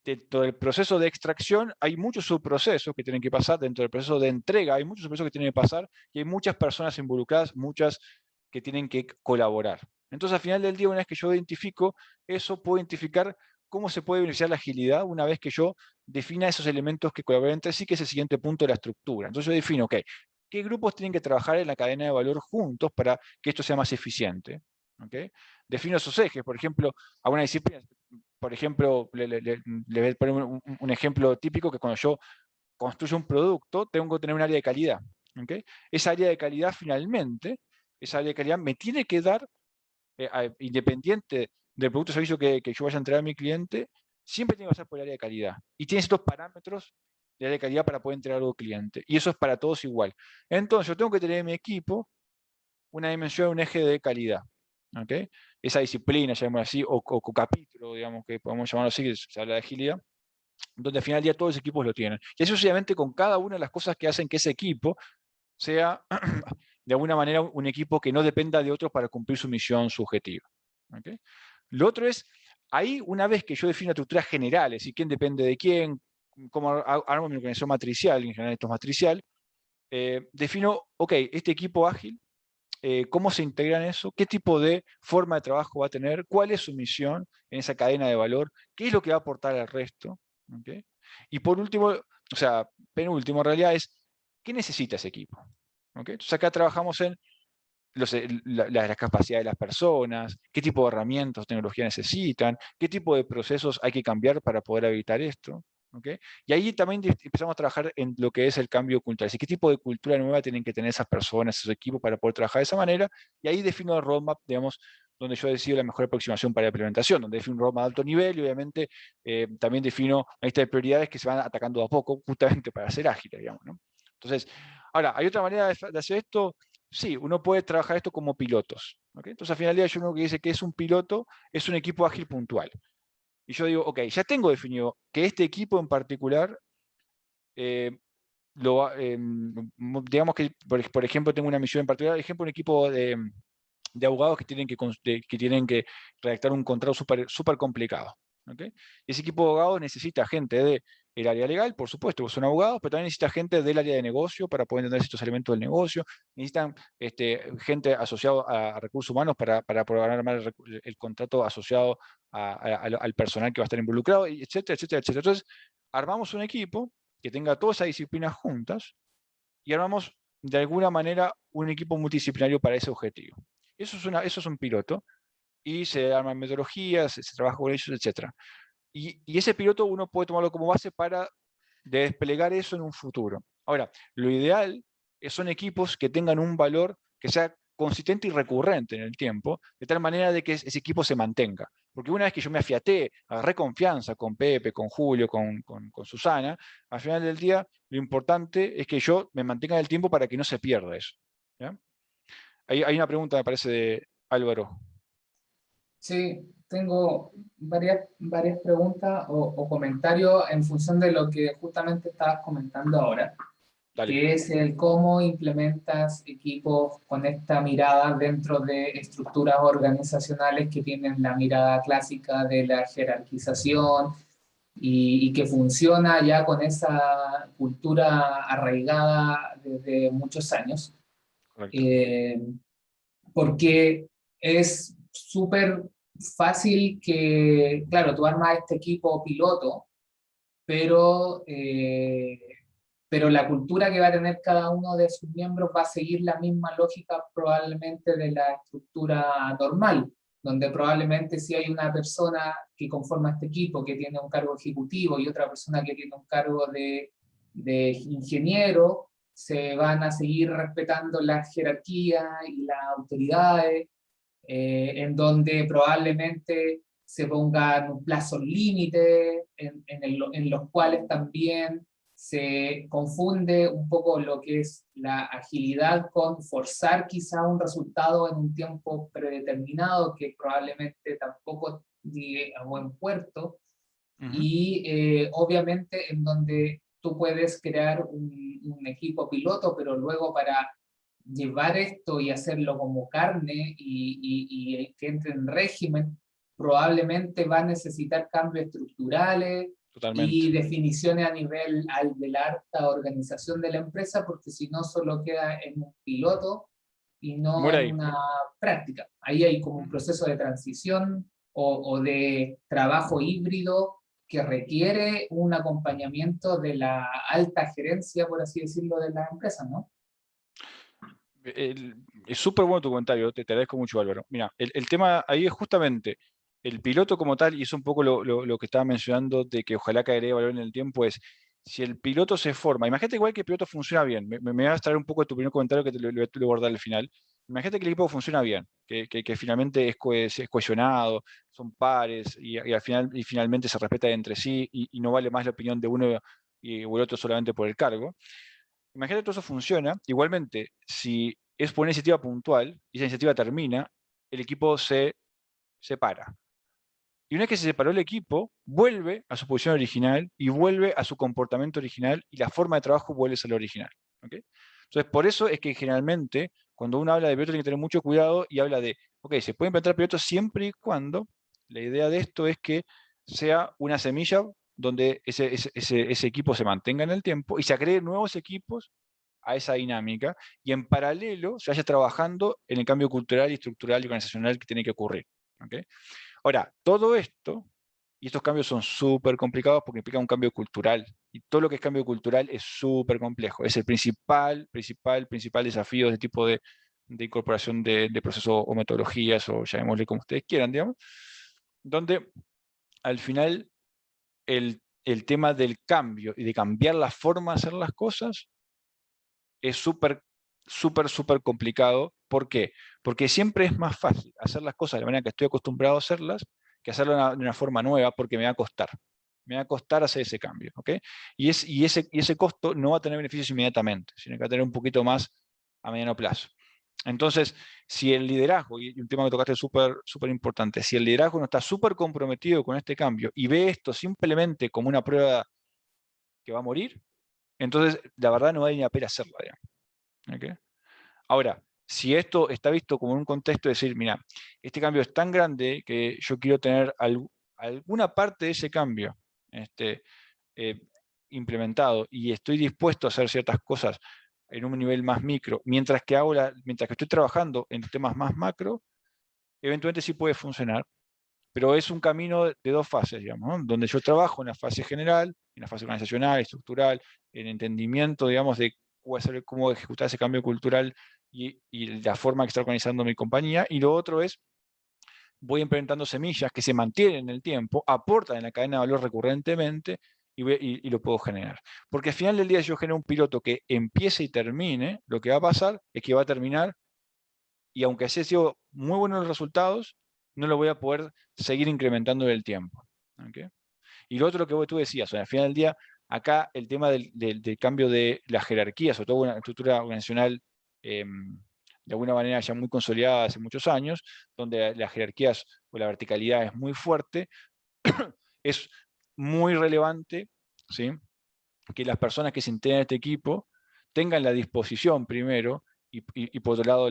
Speaker 2: dentro del proceso de extracción hay muchos subprocesos que tienen que pasar, dentro del proceso de entrega hay muchos subprocesos que tienen que pasar, y hay muchas personas involucradas, muchas que tienen que colaborar. Entonces, al final del día, una vez que yo identifico eso, puedo identificar cómo se puede beneficiar la agilidad una vez que yo defina esos elementos que colaboran entre sí, que es el siguiente punto de la estructura. Entonces yo defino, ¿qué grupos tienen que trabajar en la cadena de valor juntos para que esto sea más eficiente? ¿Okay? Defino esos ejes, por ejemplo, a una disciplina, por ejemplo, le voy a poner un ejemplo típico, que cuando yo construyo un producto, tengo que tener un área de calidad. ¿Okay? Esa área de calidad finalmente, esa área de calidad me tiene que dar, independiente del producto o servicio que yo vaya a entregar a mi cliente, siempre tiene que pasar por el área de calidad. Y tiene estos parámetros de área de calidad para poder entregar algo al cliente. Y eso es para todos igual. Entonces, yo tengo que tener en mi equipo una dimensión, un eje de calidad. ¿Okay? Esa disciplina, llamémoslo así, o capítulo, digamos, que podemos llamarlo así, que se habla de agilidad, donde al final del día todos los equipos lo tienen. Y eso sucesivamente con cada una de las cosas que hacen que ese equipo sea, de alguna manera, un equipo que no dependa de otros para cumplir su misión, su objetivo. ¿Okay? Lo otro es, ahí una vez que yo defino estructuras generales, y quién depende de quién, cómo armo mi organización matricial, en general esto es matricial, defino, este equipo ágil, cómo se integra en eso, qué tipo de forma de trabajo va a tener, cuál es su misión en esa cadena de valor, qué es lo que va a aportar al resto. ¿Okay? Y por último, o sea, penúltimo en realidad es, ¿qué necesita ese equipo? ¿Okay? Entonces acá trabajamos en las capacidades de las personas, qué tipo de herramientas, tecnología necesitan, qué tipo de procesos hay que cambiar para poder habilitar esto. ¿Okay? Y ahí también empezamos a trabajar en lo que es el cambio cultural. ¿Qué tipo de cultura nueva tienen que tener esas personas, esos equipos para poder trabajar de esa manera? Y ahí defino el roadmap, digamos, donde yo decido la mejor aproximación para la implementación, donde defino un roadmap de alto nivel y obviamente también defino una lista de prioridades que se van atacando a poco, justamente para ser ágiles, digamos, ¿no? Entonces, ahora, ¿hay otra manera de hacer esto? Sí, uno puede trabajar esto como pilotos. ¿Okay? Entonces, al final del día, yo uno que dice que es un piloto, es un equipo ágil puntual. Y yo digo, ya tengo definido que este equipo en particular, digamos que, por ejemplo, tengo una misión en particular, por ejemplo, un equipo de abogados que tienen que redactar un contrato súper complicado. ¿Okay? Y ese equipo de abogados necesita gente del área legal, por supuesto, porque son abogados, pero también necesita gente del área de negocio para poder entender estos elementos del negocio, necesitan gente asociada a recursos humanos para programar el contrato asociado al personal que va a estar involucrado, etcétera, etcétera, etcétera. Entonces, armamos un equipo que tenga todas esas disciplinas juntas y armamos de alguna manera un equipo multidisciplinario para ese objetivo. Eso es un piloto, y se arman metodologías, se trabaja con ellos, etc. Y ese piloto uno puede tomarlo como base para desplegar eso en un futuro. Ahora, lo ideal son equipos que tengan un valor que sea consistente y recurrente en el tiempo, de tal manera de que ese equipo se mantenga. Porque una vez que yo me afiaté, agarré confianza con Pepe, con Julio, con Susana, al final del día lo importante es que yo me mantenga en el tiempo para que no se pierda eso. ¿Ya? Hay una pregunta, me parece, de Álvaro.
Speaker 4: Sí, tengo varias preguntas o comentarios en función de lo que justamente estabas comentando ahora.
Speaker 2: Dale.
Speaker 4: Que es el cómo implementas equipos con esta mirada dentro de estructuras organizacionales que tienen la mirada clásica de la jerarquización y que funciona ya con esa cultura arraigada desde muchos años. Porque es súper fácil que, claro, tú armas este equipo piloto, pero la cultura que va a tener cada uno de sus miembros va a seguir la misma lógica probablemente de la estructura normal, donde probablemente si hay una persona que conforma este equipo que tiene un cargo ejecutivo y otra persona que tiene un cargo de ingeniero, se van a seguir respetando la jerarquía y las autoridades, en donde probablemente se pongan plazos límites, en los cuales también se confunde un poco lo que es la agilidad con forzar quizá un resultado en un tiempo predeterminado que probablemente tampoco llegue a buen puerto. Y obviamente en donde tú puedes crear un equipo piloto, pero luego para llevar esto y hacerlo como carne y que entre en régimen, probablemente va a necesitar cambios estructurales. Totalmente. Y definiciones a nivel de la alta organización de la empresa, porque si no solo queda en un piloto y no en una práctica. Ahí hay como un proceso de transición o de trabajo híbrido que requiere un acompañamiento de la alta gerencia, por así decirlo, de la empresa, ¿no?
Speaker 2: Es súper bueno tu comentario, te agradezco mucho, Álvaro. Mira, el tema ahí es justamente el piloto como tal, y es un poco lo que estaba mencionando de que ojalá que agregue valor en el tiempo, es si el piloto se forma, imagínate igual que el piloto funciona bien, me voy a extraer un poco de tu primer comentario que te lo voy a guardar al final. Imagínate que el equipo funciona bien, que finalmente es cohesionado, son pares, y al final, y finalmente se respeta entre sí, y no vale más la opinión de uno o el otro solamente por el cargo. Imagínate que todo eso funciona. Igualmente, si es por una iniciativa puntual y esa iniciativa termina, el equipo se separa. Y una vez que se separó el equipo, vuelve a su posición original y vuelve a su comportamiento original y la forma de trabajo vuelve a ser la original. ¿Okay? Entonces, por eso es que generalmente, cuando uno habla de pilotos, tiene que tener mucho cuidado y habla de, ok, se puede implantar pilotos siempre y cuando la idea de esto es que sea una semilla donde ese equipo se mantenga en el tiempo y se agreguen nuevos equipos a esa dinámica y en paralelo se vaya trabajando en el cambio cultural y estructural y organizacional que tiene que ocurrir. ¿Okay? Ahora, todo esto, y estos cambios son súper complicados porque implican un cambio cultural, y todo lo que es cambio cultural es súper complejo. Es el principal desafío de este tipo de incorporación de procesos o metodologías, o llamémosle como ustedes quieran, digamos, donde al final el tema del cambio y de cambiar la forma de hacer las cosas es súper complicado. ¿Por qué? Porque siempre es más fácil hacer las cosas de la manera que estoy acostumbrado a hacerlas que hacerlo de una forma nueva, porque me va a costar. Me va a costar hacer ese cambio. ¿Okay? Y ese costo no va a tener beneficios inmediatamente, sino que va a tener un poquito más a mediano plazo. Entonces, si el liderazgo, y un tema que tocaste súper importante, si el liderazgo no está súper comprometido con este cambio y ve esto simplemente como una prueba que va a morir, entonces la verdad no vale ni la pena hacerla. ¿Okay? Ahora, si esto está visto como un contexto de decir, mira, este cambio es tan grande que yo quiero tener alguna parte de ese cambio implementado y estoy dispuesto a hacer ciertas cosas en un nivel más micro, mientras que estoy trabajando en temas más macro, eventualmente sí puede funcionar, pero es un camino de dos fases, digamos, ¿no? Donde yo trabajo en la fase general, en la fase organizacional, estructural, en entendimiento, digamos, de cómo ejecutar ese cambio cultural y la forma que está organizando mi compañía, y lo otro es, voy implementando semillas que se mantienen en el tiempo, aportan en la cadena de valor recurrentemente, y lo puedo generar. Porque al final del día, si yo genero un piloto que empiece y termine, lo que va a pasar es que va a terminar, y aunque haya sido muy buenos los resultados, no lo voy a poder seguir incrementando en el tiempo. ¿Okay? Y lo otro que tú decías, al final del día, acá el tema del cambio de la jerarquía, sobre todo una estructura organizacional de alguna manera ya muy consolidada hace muchos años, donde las jerarquías o la verticalidad es muy fuerte, es muy relevante, ¿sí?, que las personas que se integran a este equipo tengan la disposición primero y por otro lado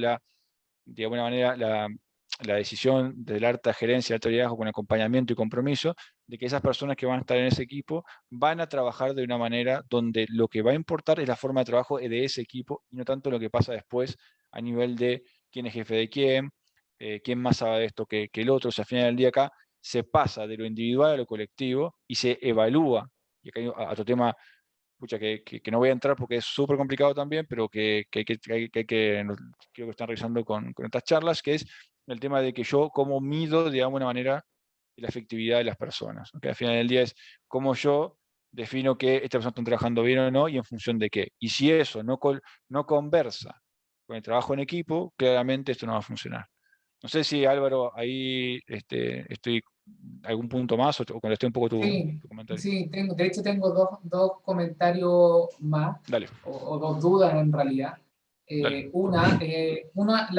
Speaker 2: de alguna manera la decisión de la alta gerencia, alto liderazgo con acompañamiento y compromiso, de que esas personas que van a estar en ese equipo van a trabajar de una manera donde lo que va a importar es la forma de trabajo de ese equipo y no tanto lo que pasa después a nivel de quién es jefe de quién más sabe de esto que el otro. O sea, al final del día acá se pasa de lo individual a lo colectivo y se evalúa, y acá hay otro tema pucha, que no voy a entrar porque es súper complicado también, pero creo que están revisando con estas charlas, que es el tema de que yo cómo mido de alguna manera la efectividad de las personas. ¿Okay? Al final del día es cómo yo defino que estas personas están trabajando bien o no y en función de qué. Y si eso no conversa con el trabajo en equipo, claramente esto no va a funcionar. No sé si Álvaro, ahí estoy algún punto más o contesté un poco tu comentario.
Speaker 4: Sí, de hecho tengo dos comentarios más,
Speaker 2: Dale.
Speaker 4: o dos dudas en realidad. La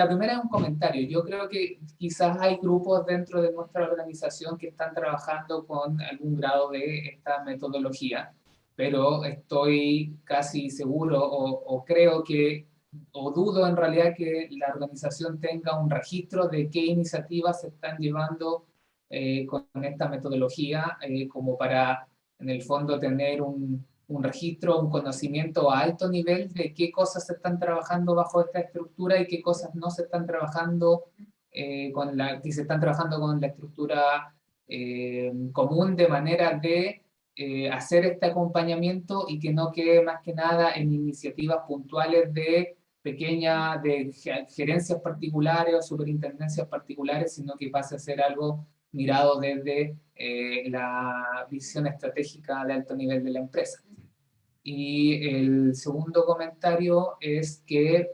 Speaker 4: primera es un comentario. Yo creo que quizás hay grupos dentro de nuestra organización que están trabajando con algún grado de esta metodología, pero estoy casi seguro o creo que, o dudo en realidad que la organización tenga un registro de qué iniciativas se están llevando con esta metodología, como para, en el fondo, tener un registro, un conocimiento a alto nivel de qué cosas se están trabajando bajo esta estructura y qué cosas no se están trabajando que se están trabajando con la estructura común, de manera de hacer este acompañamiento y que no quede más que nada en iniciativas puntuales de gerencias particulares o superintendencias particulares, sino que pase a ser algo mirado desde la visión estratégica de alto nivel de la empresa. Y el segundo comentario es que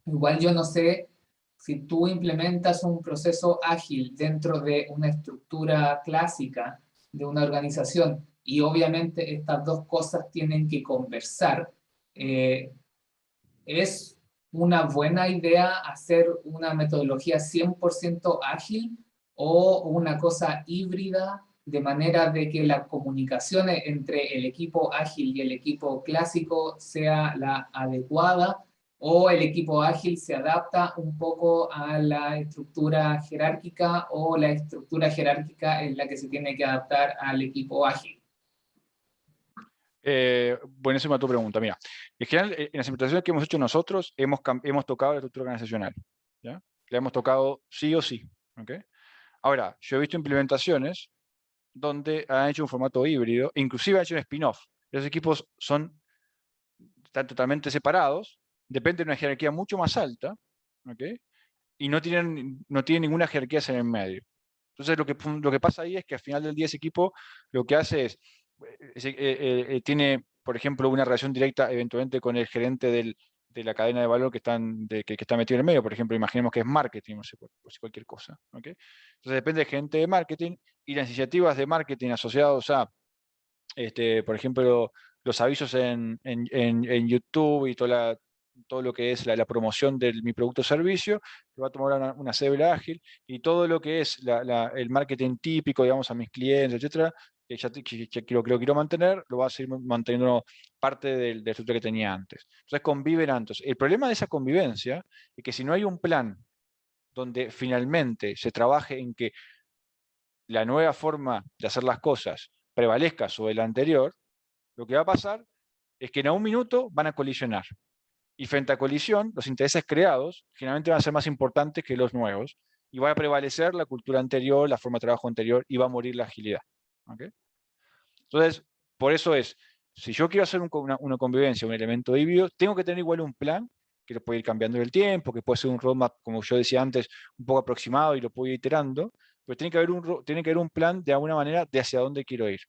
Speaker 4: igual yo no sé si tú implementas un proceso ágil dentro de una estructura clásica de una organización y obviamente estas dos cosas tienen que conversar, ¿es una buena idea hacer una metodología 100% ágil o una cosa híbrida, de manera de que la comunicación entre el equipo ágil y el equipo clásico sea la adecuada, o el equipo ágil se adapta un poco a la estructura jerárquica o la estructura jerárquica es la que se tiene que adaptar al equipo ágil?
Speaker 2: Buenísima tu pregunta. Mira, en general, en las implementaciones que hemos hecho nosotros, hemos tocado la estructura organizacional. ¿Ya? La hemos tocado sí o sí. ¿Okay? Ahora, yo he visto implementaciones donde han hecho un formato híbrido, inclusive han hecho un spin-off. Los equipos están totalmente separados, dependen de una jerarquía mucho más alta, ¿okay? Y no tienen ninguna jerarquía en el medio. Entonces lo que pasa ahí es que al final del día ese equipo lo que hace es, tiene, por ejemplo, una relación directa eventualmente con el gerente de la cadena de valor que está metido en el medio. Por ejemplo, imaginemos que es marketing, no sé, por cualquier cosa. ¿Okay? Entonces depende del gerente de marketing y las iniciativas de marketing asociados a, por ejemplo, los avisos en YouTube y todo lo que es la promoción de mi producto o servicio, que va a tomar una célula ágil, y todo lo que es el marketing típico, digamos, a mis clientes, etcétera, que lo quiero mantener, lo va a seguir manteniendo parte de la estructura que tenía antes. Entonces conviven antes. El problema de esa convivencia es que si no hay un plan donde finalmente se trabaje en que la nueva forma de hacer las cosas prevalezca sobre la anterior, lo que va a pasar es que en un minuto van a colisionar. Y frente a colisión, los intereses creados generalmente van a ser más importantes que los nuevos, y va a prevalecer la cultura anterior, la forma de trabajo anterior, y va a morir la agilidad. ¿Okay? Entonces, por eso si yo quiero hacer una convivencia, un elemento híbrido, tengo que tener igual un plan, que lo puede ir cambiando en el tiempo, que puede ser un roadmap, como yo decía antes, un poco aproximado y lo puedo ir iterando, pero tiene que haber un plan de alguna manera de hacia dónde quiero ir.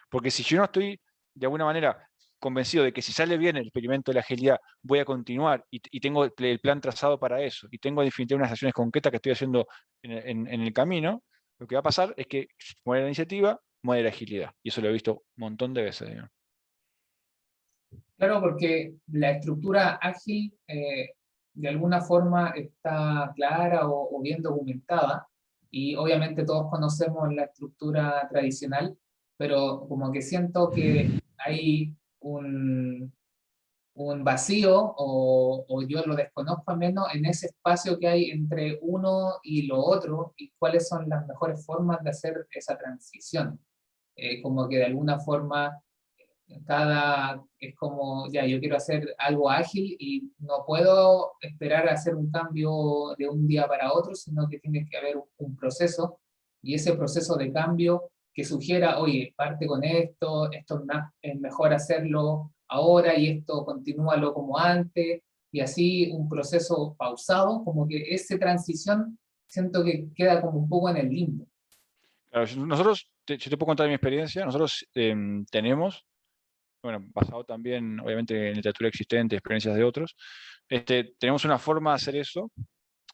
Speaker 2: Porque si yo no estoy, de alguna manera, convencido de que si sale bien el experimento de la agilidad, voy a continuar y tengo el plan trazado para eso, y tengo definitivamente unas acciones concretas que estoy haciendo en el camino, lo que va a pasar es que muere la iniciativa, muere la agilidad. Y eso lo he visto un montón de veces, digamos.
Speaker 4: Claro, porque la estructura ágil de alguna forma está clara o bien documentada, y obviamente todos conocemos la estructura tradicional, pero como que siento que hay un vacío, o yo lo desconozco al menos, en ese espacio que hay entre uno y lo otro, y cuáles son las mejores formas de hacer esa transición. Como que de alguna forma es como, ya, yo quiero hacer algo ágil y no puedo esperar a hacer un cambio de un día para otro, sino que tiene que haber un proceso, y ese proceso de cambio que sugiera, oye, parte con esto es mejor hacerlo ahora y esto continúalo como antes, y así un proceso pausado, como que esa transición siento que queda como un poco en el limbo.
Speaker 2: Claro, nosotros, si te puedo contar mi experiencia, nosotros tenemos, bueno, basado también, obviamente, en literatura existente, experiencias de otros, tenemos una forma de hacer eso,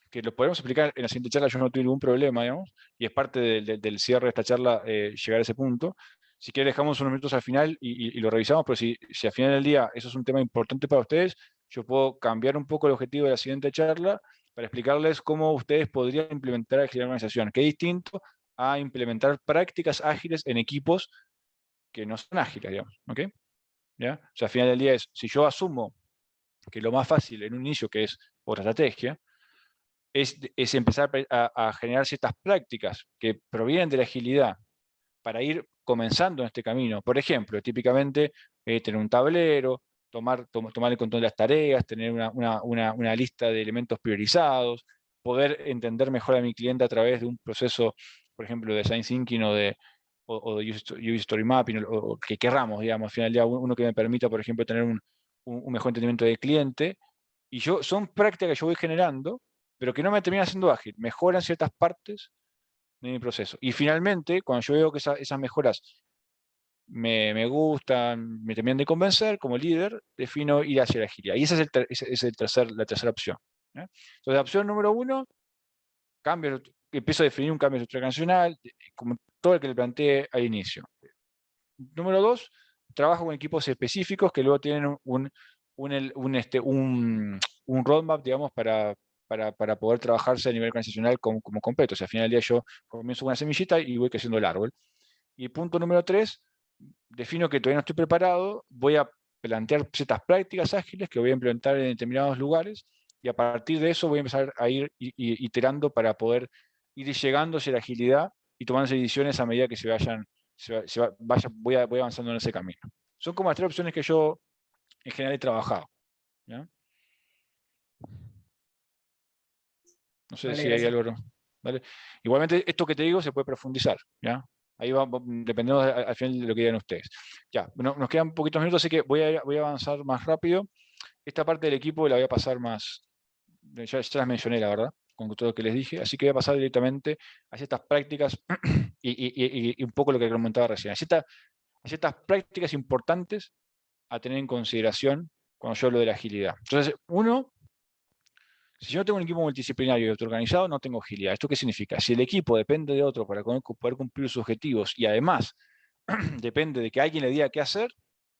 Speaker 2: que lo podemos explicar en la siguiente charla, yo no tengo ningún problema, digamos, y es parte del cierre de esta charla llegar a ese punto. Si quieres dejamos unos minutos al final y lo revisamos, pero si al final del día eso es un tema importante para ustedes, yo puedo cambiar un poco el objetivo de la siguiente charla para explicarles cómo ustedes podrían implementar agilidad en la organización, que es distinto a implementar prácticas ágiles en equipos que no son ágiles, digamos, ¿ok? ¿Ya? O sea, al final del día es, si yo asumo que lo más fácil en un inicio, que es por estrategia, es empezar a generar ciertas prácticas que provienen de la agilidad para ir comenzando en este camino. Por ejemplo, típicamente tener un tablero, tomar el control de las tareas, tener una lista de elementos priorizados, poder entender mejor a mi cliente a través de un proceso, por ejemplo, de design thinking o de user story mapping, o que querramos, digamos, al final del día, uno que me permita, por ejemplo, tener un mejor entendimiento del cliente. Y son prácticas que yo voy generando, pero que no me terminan siendo ágil, mejoran ciertas partes de mi proceso. Y finalmente, cuando yo veo que esas mejoras me gustan, me terminan de convencer, como líder, defino ir hacia la agilidad. Y esa es la tercera opción. ¿Eh? Entonces, la opción número 1, empiezo a definir un cambio de estructura organizacional, como todo el que le planteé al inicio. Número 2, trabajo con equipos específicos que luego tienen un roadmap, digamos, para poder trabajarse a nivel organizacional como completo. O sea, al final del día yo comienzo con una semillita y voy creciendo el árbol. Y punto número 3, defino que todavía no estoy preparado, voy a plantear ciertas prácticas ágiles que voy a implementar en determinados lugares, y a partir de eso voy a empezar a ir iterando para poder ir llegando hacia la agilidad y tomando decisiones a medida que voy avanzando en ese camino. Son como las 3 opciones que yo en general he trabajado. ¿Ya? No sé si hay algo. ¿Vale? Igualmente, esto que te digo se puede profundizar. ¿Ya? Ahí va, dependiendo al final de lo que digan ustedes. Ya, bueno, nos quedan poquitos minutos, así que voy a avanzar más rápido. Esta parte del equipo la voy a pasar más. Ya las mencioné, la verdad, con todo lo que les dije. Así que voy a pasar directamente a estas prácticas y un poco lo que comentaba recién. A ciertas prácticas importantes a tener en consideración cuando yo hablo de la agilidad. Entonces, si yo no tengo un equipo multidisciplinario y autoorganizado, no tengo agilidad. ¿Esto qué significa? Si el equipo depende de otro para poder cumplir sus objetivos, y además depende de que alguien le diga qué hacer,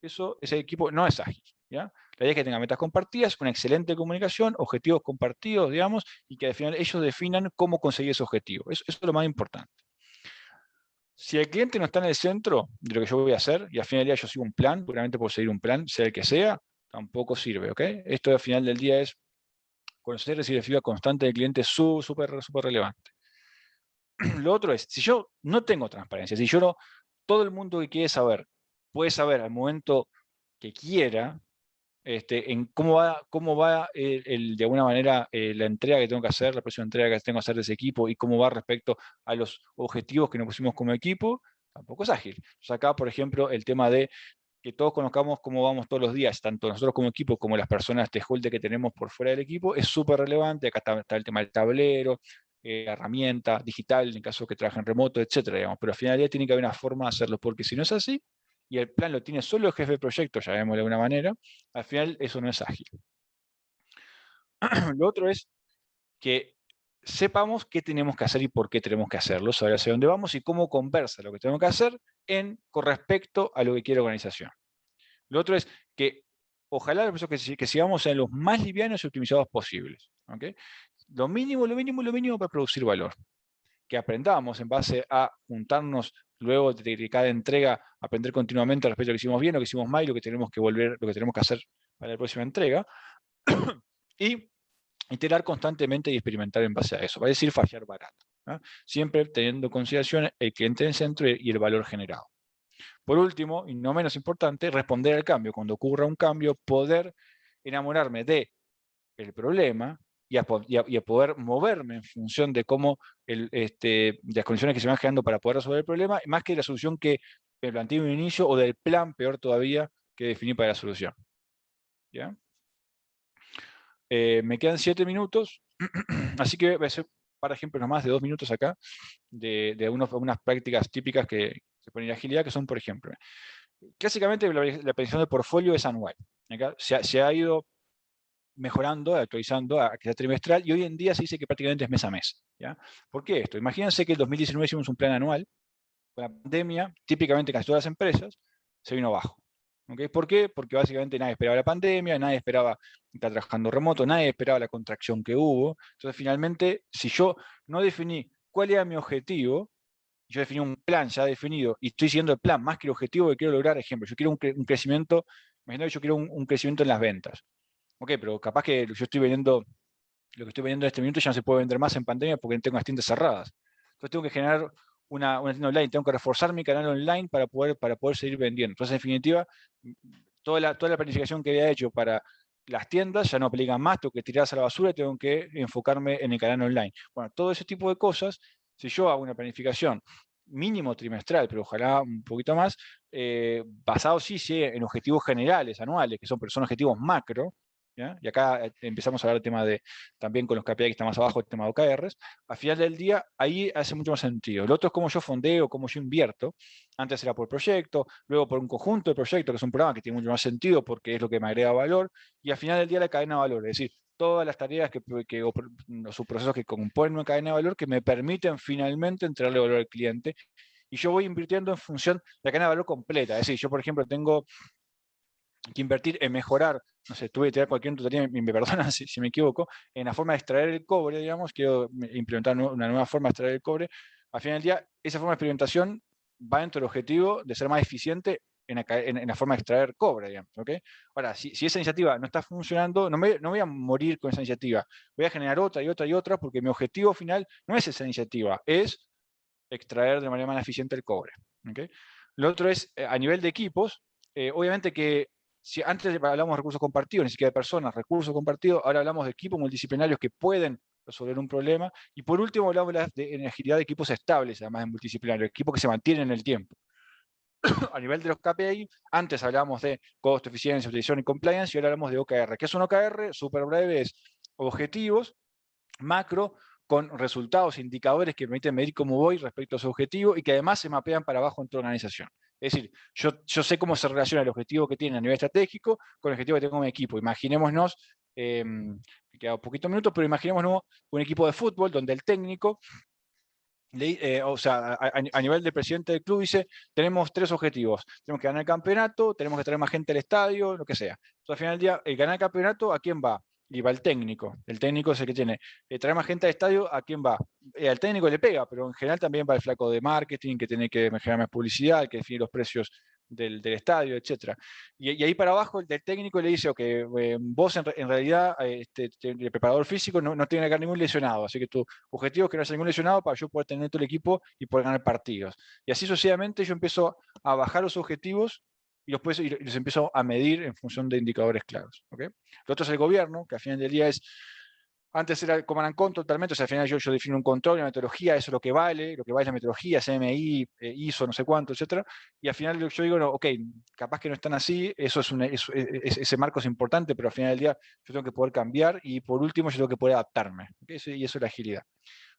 Speaker 2: ese equipo no es ágil. ¿Ya? La idea es que tenga metas compartidas, una excelente comunicación, objetivos compartidos, digamos, y que al final ellos definan cómo conseguir ese objetivo. Eso es lo más importante. Si el cliente no está en el centro de lo que yo voy a hacer, y al final del día yo sigo un plan, puramente por seguir un plan, sea el que sea, tampoco sirve. ¿Ok? Esto al final del día es conocer y recibir feedback constante del cliente, súper relevante. Lo otro es, si yo no tengo transparencia, si yo no, todo el mundo que quiere saber, puede saber al momento que quiera, en cómo va de alguna manera la entrega que tengo que hacer, la próxima entrega que tengo que hacer de ese equipo, y cómo va respecto a los objetivos que nos pusimos como equipo, tampoco es ágil. Entonces acá, por ejemplo, el tema de que todos conozcamos cómo vamos todos los días, tanto nosotros como equipo, como las personas stakeholder que tenemos por fuera del equipo, es súper relevante. Acá está el tema del tablero, herramienta digital, en caso que trabajen remoto, etcétera, digamos. Pero al final del día tiene que haber una forma de hacerlo, porque si no es así, y el plan lo tiene solo el jefe de proyecto, llamémoslo de alguna manera, al final eso no es ágil. Lo otro es que sepamos qué tenemos que hacer y por qué tenemos que hacerlo, saber hacia dónde vamos y cómo conversa lo que tenemos que hacer con respecto a lo que quiere la organización. Lo otro es que ojalá los procesos que sigamos sean los más livianos y optimizados posibles. ¿Okay? Lo mínimo para producir valor. Que aprendamos en base a juntarnos luego de cada entrega, aprender continuamente respecto a lo que hicimos bien, lo que hicimos mal y lo que tenemos que volver, lo que tenemos que hacer para la próxima entrega. Y iterar constantemente y experimentar en base a eso. Va a decir fallar barato. ¿No? Siempre teniendo en consideración el cliente en el centro y el valor generado. Por último, y no menos importante, responder al cambio. Cuando ocurra un cambio, poder enamorarme del problema y a poder moverme en función de cómo de las condiciones que se van generando para poder resolver el problema, más que la solución que me planteé en un inicio o del plan, peor todavía, que definí para la solución. ¿Ya? Me quedan 7 minutos, así que voy a hacer para ejemplos nomás de 2 minutos acá, de unas prácticas típicas que se ponen en agilidad, que son, por ejemplo, clásicamente la planificación de portfolio es anual. Acá se ha ido mejorando, actualizando a que sea trimestral, y hoy en día se dice que prácticamente es mes a mes. ¿Ya? ¿Por qué esto? Imagínense que en 2019 hicimos un plan anual, con la pandemia, típicamente casi todas las empresas, se vino abajo. ¿Okay? ¿Por qué? Porque básicamente nadie esperaba la pandemia, nadie esperaba estar trabajando remoto, nadie esperaba la contracción que hubo. Entonces, finalmente, si yo no definí cuál era mi objetivo, yo definí un plan ya definido y estoy siguiendo el plan más que el objetivo que quiero lograr, ejemplo, yo quiero un crecimiento, imagínate que yo quiero un crecimiento en las ventas. Ok, pero capaz que yo estoy vendiendo, lo que estoy vendiendo en este minuto ya no se puede vender más en pandemia porque tengo las tiendas cerradas. Entonces tengo que generar una tienda online, tengo que reforzar mi canal online para poder seguir vendiendo. Entonces, en definitiva, toda la planificación que había hecho para las tiendas ya no aplican más, tengo que tirarse a la basura y tengo que enfocarme en el canal online. Bueno, todo ese tipo de cosas, si yo hago una planificación mínimo trimestral, pero ojalá un poquito más, basado sí en objetivos generales, anuales, que son objetivos macro, ¿ya? Y acá empezamos a hablar del tema también con los KPI que están más abajo, el tema de OKRs. Al final del día, ahí hace mucho más sentido. Lo otro es cómo yo fondeo, cómo yo invierto. Antes era por proyecto, luego por un conjunto de proyectos, que es un programa que tiene mucho más sentido porque es lo que me agrega valor, y al final del día la cadena de valor, es decir, todas las tareas o sus procesos que componen una cadena de valor que me permiten finalmente entregarle valor al cliente. Y yo voy invirtiendo en función de la cadena de valor completa. Es decir, yo, por ejemplo, tengo que invertir en mejorar, no sé, tuve que tirar cualquier tutoría, me perdonan si me equivoco, en la forma de extraer el cobre, digamos, quiero implementar una nueva forma de extraer el cobre. Al final del día, esa forma de experimentación va dentro del objetivo de ser más eficiente en la forma de extraer cobre, digamos, ¿okay? Ahora, si esa iniciativa no está funcionando, no voy a morir con esa iniciativa, voy a generar otra y otra y otra, porque mi objetivo final no es esa iniciativa, es extraer de manera más eficiente el cobre. ¿Okay? Lo otro es, a nivel de equipos, obviamente que si antes hablamos de recursos compartidos, ni siquiera de personas, recursos compartidos, ahora hablamos de equipos multidisciplinarios que pueden resolver un problema, y por último hablamos en agilidad de equipos estables, además de multidisciplinarios, equipos que se mantienen en el tiempo. A nivel de los KPI, antes hablábamos de costo, eficiencia, utilización y compliance, y ahora hablamos de OKR. ¿Qué es un OKR? Súper breve, es objetivos macro con resultados, indicadores que permiten medir cómo voy respecto a su objetivo y que además se mapean para abajo en toda la organización. Es decir, yo sé cómo se relaciona el objetivo que tiene a nivel estratégico con el objetivo que tengo en mi equipo. Imaginémonos, me queda un poquito de minutos, pero imaginémonos un equipo de fútbol donde el técnico, o sea, a nivel del presidente del club dice, tenemos 3 objetivos. Tenemos que ganar el campeonato, tenemos que traer más gente al estadio, lo que sea. Entonces, al final del día, el ganar el campeonato, ¿a quién va? Y va el técnico. El técnico es el que tiene. Traer más gente al estadio, ¿a quién va? Al técnico le pega, pero en general también va el flaco de marketing, que tiene que generar más publicidad, que define los precios del estadio, etc. Y ahí para abajo el del técnico le dice, ok, vos en realidad, el preparador físico no tiene que haber ningún lesionado, así que tu objetivo es que no haya ningún lesionado para yo poder tener todo el equipo y poder ganar partidos. Y así sucesivamente yo empiezo a bajar los objetivos y los empiezo a medir en función de indicadores claros. ¿Okay? Lo otro es el gobierno, que al final del día es, antes era command and control totalmente, o sea, al final yo defino un control, una metodología, eso es lo que vale es la metodología, CMI, ISO, no sé cuánto, etc. Y al final yo digo, no, ok, capaz que no están así, ese marco es importante, pero al final del día yo tengo que poder cambiar y por último yo tengo que poder adaptarme. ¿Okay? Y eso es la agilidad.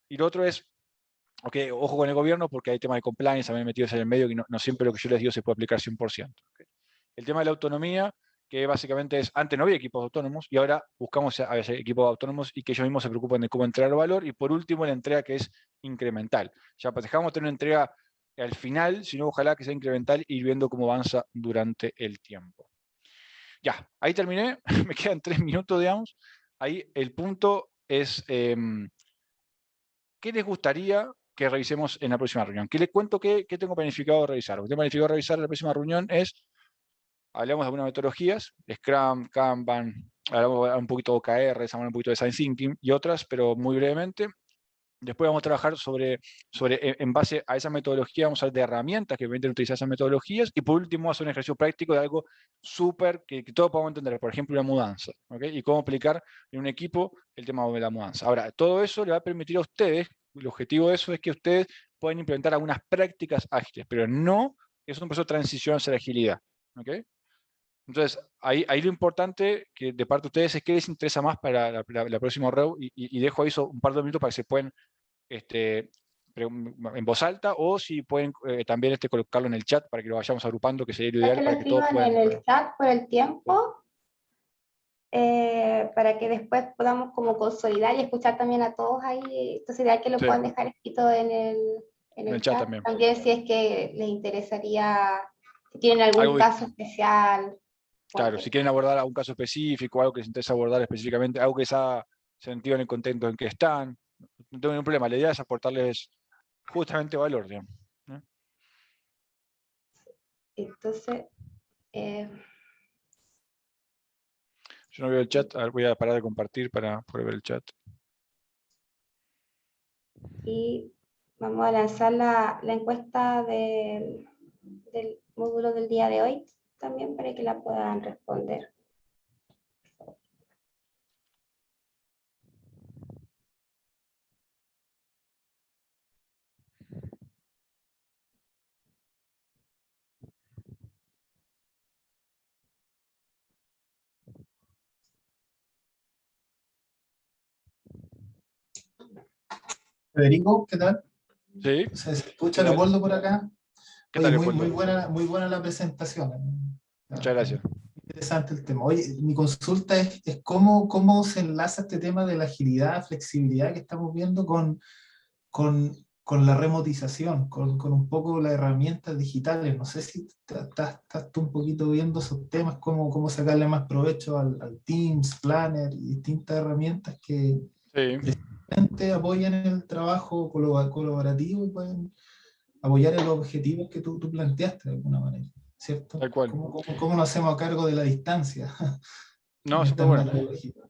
Speaker 2: Y lo otro es, okay, ojo con el gobierno porque hay temas de compliance también metidos en el medio que no siempre lo que yo les digo se puede aplicar 100%. Okay. El tema de la autonomía, que básicamente es, antes no había equipos autónomos y ahora buscamos a veces equipos autónomos y que ellos mismos se preocupen de cómo entregar valor. Y por último, la entrega que es incremental. Ya pues dejamos de tener una entrega al final, sino ojalá que sea incremental y ir viendo cómo avanza durante el tiempo. Ya, ahí terminé, me quedan 3 minutos, digamos. Ahí el punto es, ¿qué les gustaría que revisemos en la próxima reunión? ¿Qué les cuento que tengo planificado revisar? Lo que tengo planificado revisar en la próxima reunión es, hablamos de algunas metodologías, Scrum, Kanban, hablamos un poquito de OKR, hablamos un poquito de Design Thinking y otras, pero muy brevemente. Después vamos a trabajar en base a esa metodología, vamos a hablar de herramientas que permiten utilizar esas metodologías, y por último vamos a hacer un ejercicio práctico de algo súper que todos podamos entender, por ejemplo, una mudanza, ¿okay? Y cómo aplicar en un equipo el tema de la mudanza. Ahora, todo eso le va a permitir a ustedes, el objetivo de eso es que ustedes puedan implementar algunas prácticas ágiles, pero no es un proceso de transición hacia la agilidad, ¿okay? Entonces, ahí lo importante que de parte de ustedes es qué les interesa más para la próxima REU, y dejo ahí un par de minutos para que se puedan en voz alta, o si pueden también colocarlo en el chat para que lo vayamos agrupando, que sería lo ideal para que todos puedan.
Speaker 5: En el chat por el tiempo, para que después podamos como consolidar y escuchar también a todos ahí. Entonces, ideal que lo puedan dejar escrito en el chat. También si es que les interesaría, si tienen algún caso especial.
Speaker 2: Claro, si quieren abordar algún caso específico, algo que les interesa abordar específicamente, algo que sea sentido en el contexto en que están, no tengo ningún problema. La idea es aportarles justamente valor, digamos, ¿no?
Speaker 5: Entonces,
Speaker 2: yo no veo el chat, a ver, voy a parar de compartir para poder ver el chat.
Speaker 5: Y vamos a lanzar la encuesta del módulo del día de hoy también para que la puedan responder.
Speaker 6: Federico, ¿qué tal?
Speaker 2: Sí.
Speaker 6: ¿Se escucha Leopoldo por acá?
Speaker 2: ¿Qué tal,
Speaker 6: muy buena la presentación.
Speaker 2: Muchas gracias.
Speaker 6: Interesante el tema. Oye, mi consulta es cómo se enlaza este tema de la agilidad, flexibilidad que estamos viendo con la remotización, con un poco las herramientas digitales. No sé si estás tú un poquito viendo esos temas, cómo sacarle más provecho al Teams, Planner y distintas herramientas que apoyan el trabajo colaborativo y pueden apoyar en los objetivos que tú planteaste de alguna manera, ¿cierto?
Speaker 2: Tal cual.
Speaker 6: ¿Cómo nos hacemos cargo de la distancia?
Speaker 2: No, súper bueno.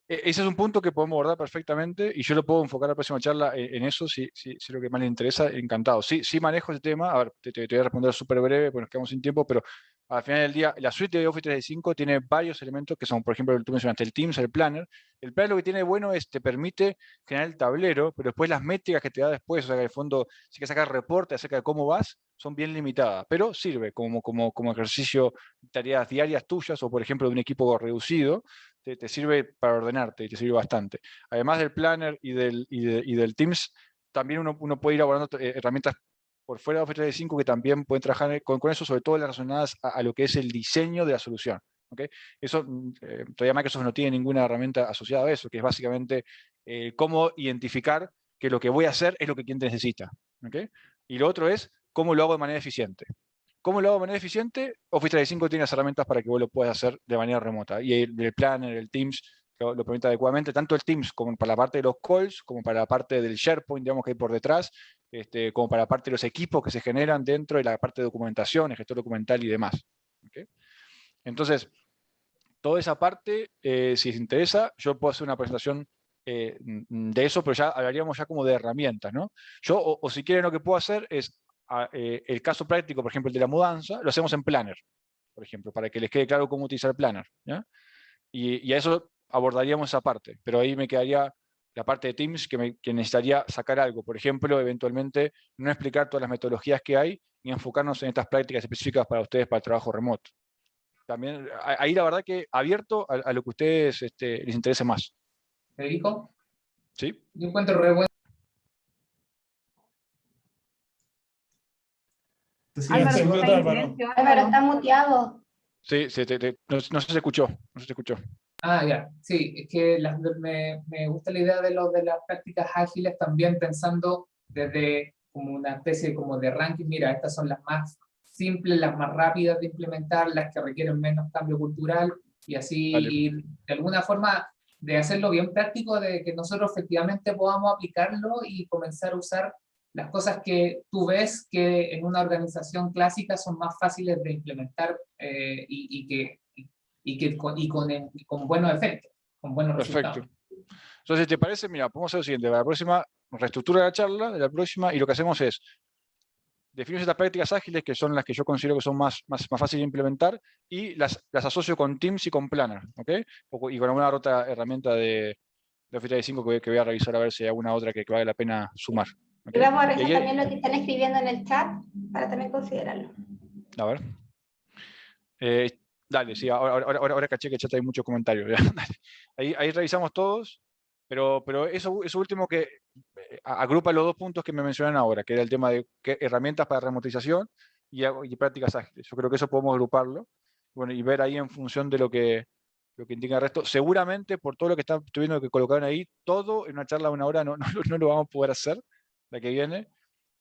Speaker 2: Ese es un punto que podemos abordar perfectamente y yo lo puedo enfocar a la próxima charla en eso, si lo que más les interesa, encantado. Sí manejo ese tema, a ver, te voy a responder súper breve, porque nos quedamos sin tiempo, pero al final del día, la suite de Office 365 tiene varios elementos que son, por ejemplo, tú mencionaste el Teams, el Planner. El Planner lo que tiene de bueno es te permite generar el tablero, pero después las métricas que te da después, o sea, que en el fondo, si quieres sacar reporte acerca de cómo vas, son bien limitadas, pero sirve como ejercicio, tareas diarias tuyas o, por ejemplo, de un equipo reducido, te sirve para ordenarte y te sirve bastante. Además del Planner y del Teams, también uno puede ir abordando herramientas por fuera de Office 365 que también pueden trabajar con eso, sobre todo relacionadas a lo que es el diseño de la solución. ¿Okay? Eso, todavía Microsoft no tiene ninguna herramienta asociada a eso, que es básicamente cómo identificar que lo que voy a hacer es lo que el cliente necesita. ¿Okay? Y lo otro es cómo lo hago de manera eficiente. ¿Cómo lo hago de manera eficiente? Office 365 tiene las herramientas para que vos lo puedas hacer de manera remota. Y el Planner, el Teams, lo permite adecuadamente, tanto el Teams como para la parte de los calls, como para la parte del SharePoint, digamos, que hay por detrás, como para la parte de los equipos que se generan dentro de la parte de documentación, el gestor documental y demás. ¿Okay? Entonces, toda esa parte, si les interesa, yo puedo hacer una presentación de eso, pero ya hablaríamos ya como de herramientas, ¿no? Yo, o si quieren, lo que puedo hacer es el caso práctico, por ejemplo, el de la mudanza, lo hacemos en Planner, por ejemplo, para que les quede claro cómo utilizar Planner, ¿ya? Y a eso abordaríamos esa parte, pero ahí me quedaría la parte de Teams que necesitaría sacar algo, por ejemplo, eventualmente no explicar todas las metodologías que hay, ni enfocarnos en estas prácticas específicas para ustedes para el trabajo remoto. También, ahí la verdad que abierto a lo que a ustedes les interese más.
Speaker 4: Federico,
Speaker 2: ¿Sí?
Speaker 4: yo encuentro re bueno
Speaker 5: Álvaro, está muteado.
Speaker 2: Sí, no se escuchó,
Speaker 4: Ah, ya, sí, es que me gusta la idea de las prácticas ágiles también pensando desde como una especie como de ranking. Mira, estas son las más simples, las más rápidas de implementar, las que requieren menos cambio cultural, y así ir de alguna forma de hacerlo bien práctico, de que nosotros efectivamente podamos aplicarlo y comenzar a usar las cosas que tú ves que en una organización clásica son más fáciles de implementar con buenos efectos, con buenos resultados.
Speaker 2: Entonces, ¿te parece? Mira, podemos hacer lo siguiente: para la próxima reestructura la charla, de la próxima, y lo que hacemos es definimos estas prácticas ágiles, que son las que yo considero que son más fáciles de implementar, y las asocio con Teams y con Planner, ¿ok? Y con alguna otra herramienta de Office 365 que voy a revisar a ver si hay alguna otra que vale la pena sumar.
Speaker 5: ¿Okay? Y vamos a revisar también lo que están escribiendo en el chat, para también considerarlo.
Speaker 2: A ver. Dale, sí, ahora caché que en el chat hay muchos comentarios. Ahí revisamos todos, pero eso último que agrupa los dos puntos que me mencionan ahora, que era el tema de herramientas para remotización y prácticas ágiles. Yo creo que eso podemos agruparlo, bueno, y ver ahí en función de lo que indica el resto. Seguramente, por todo lo que estoy viendo que colocaron ahí, todo en una charla de 1 hora no lo vamos a poder hacer, la que viene,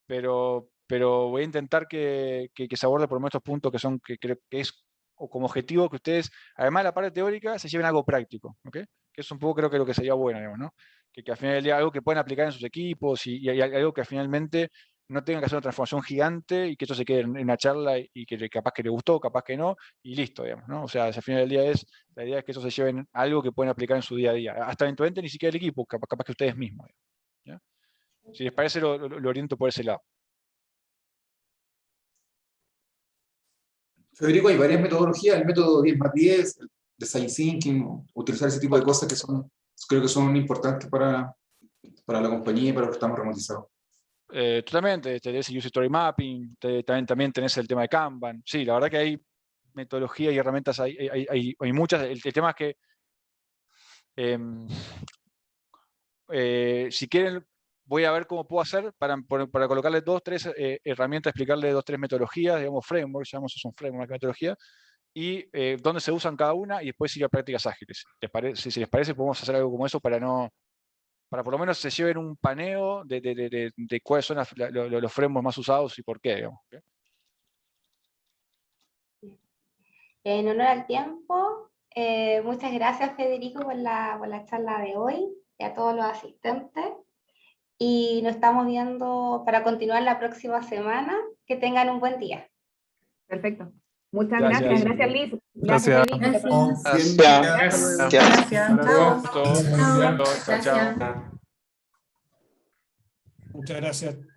Speaker 2: pero voy a intentar que se aborde por lo menos estos puntos que creo que es como objetivo que ustedes, además de la parte teórica, se lleven algo práctico, ¿okay? Que es un poco, creo que lo que sería bueno, digamos, ¿no? Que al final del día algo que pueden aplicar en sus equipos y algo que finalmente no tengan que hacer una transformación gigante y que esto se quede en una charla y que capaz que le gustó, capaz que no, y listo, digamos, ¿no? O sea, al final del día la idea es que eso se lleven algo que pueden aplicar en su día a día, hasta eventualmente ni siquiera el equipo, capaz que ustedes mismos, ¿ya? Si les parece, lo oriento por ese lado.
Speaker 3: Federico, hay varias metodologías, el método 10x10, el design thinking, utilizar ese tipo de cosas que creo que son importantes para la compañía y para los que estamos remotizados.
Speaker 2: Totalmente, tenés el User Story Mapping, también tenés el tema de Kanban. Sí, la verdad que hay metodología y herramientas, hay muchas. El tema es que si quieren, voy a ver cómo puedo hacer para colocarle 2 o 3 herramientas, explicarle 2 o 3 metodologías, digamos frameworks, llamamos eso un framework, una metodología, y dónde se usan cada una, y después ir a prácticas ágiles. Si les parece, podemos hacer algo como eso para por lo menos se lleven un paneo de cuáles son los frameworks más usados y por qué, digamos.
Speaker 5: En honor al tiempo, muchas gracias, Federico, por la charla de hoy, y a todos los asistentes. Y nos estamos viendo para continuar la próxima semana. Que tengan un buen día.
Speaker 7: Perfecto. Muchas gracias. Gracias, Liz.
Speaker 6: Gracias.
Speaker 2: Chao.
Speaker 8: Muchas gracias.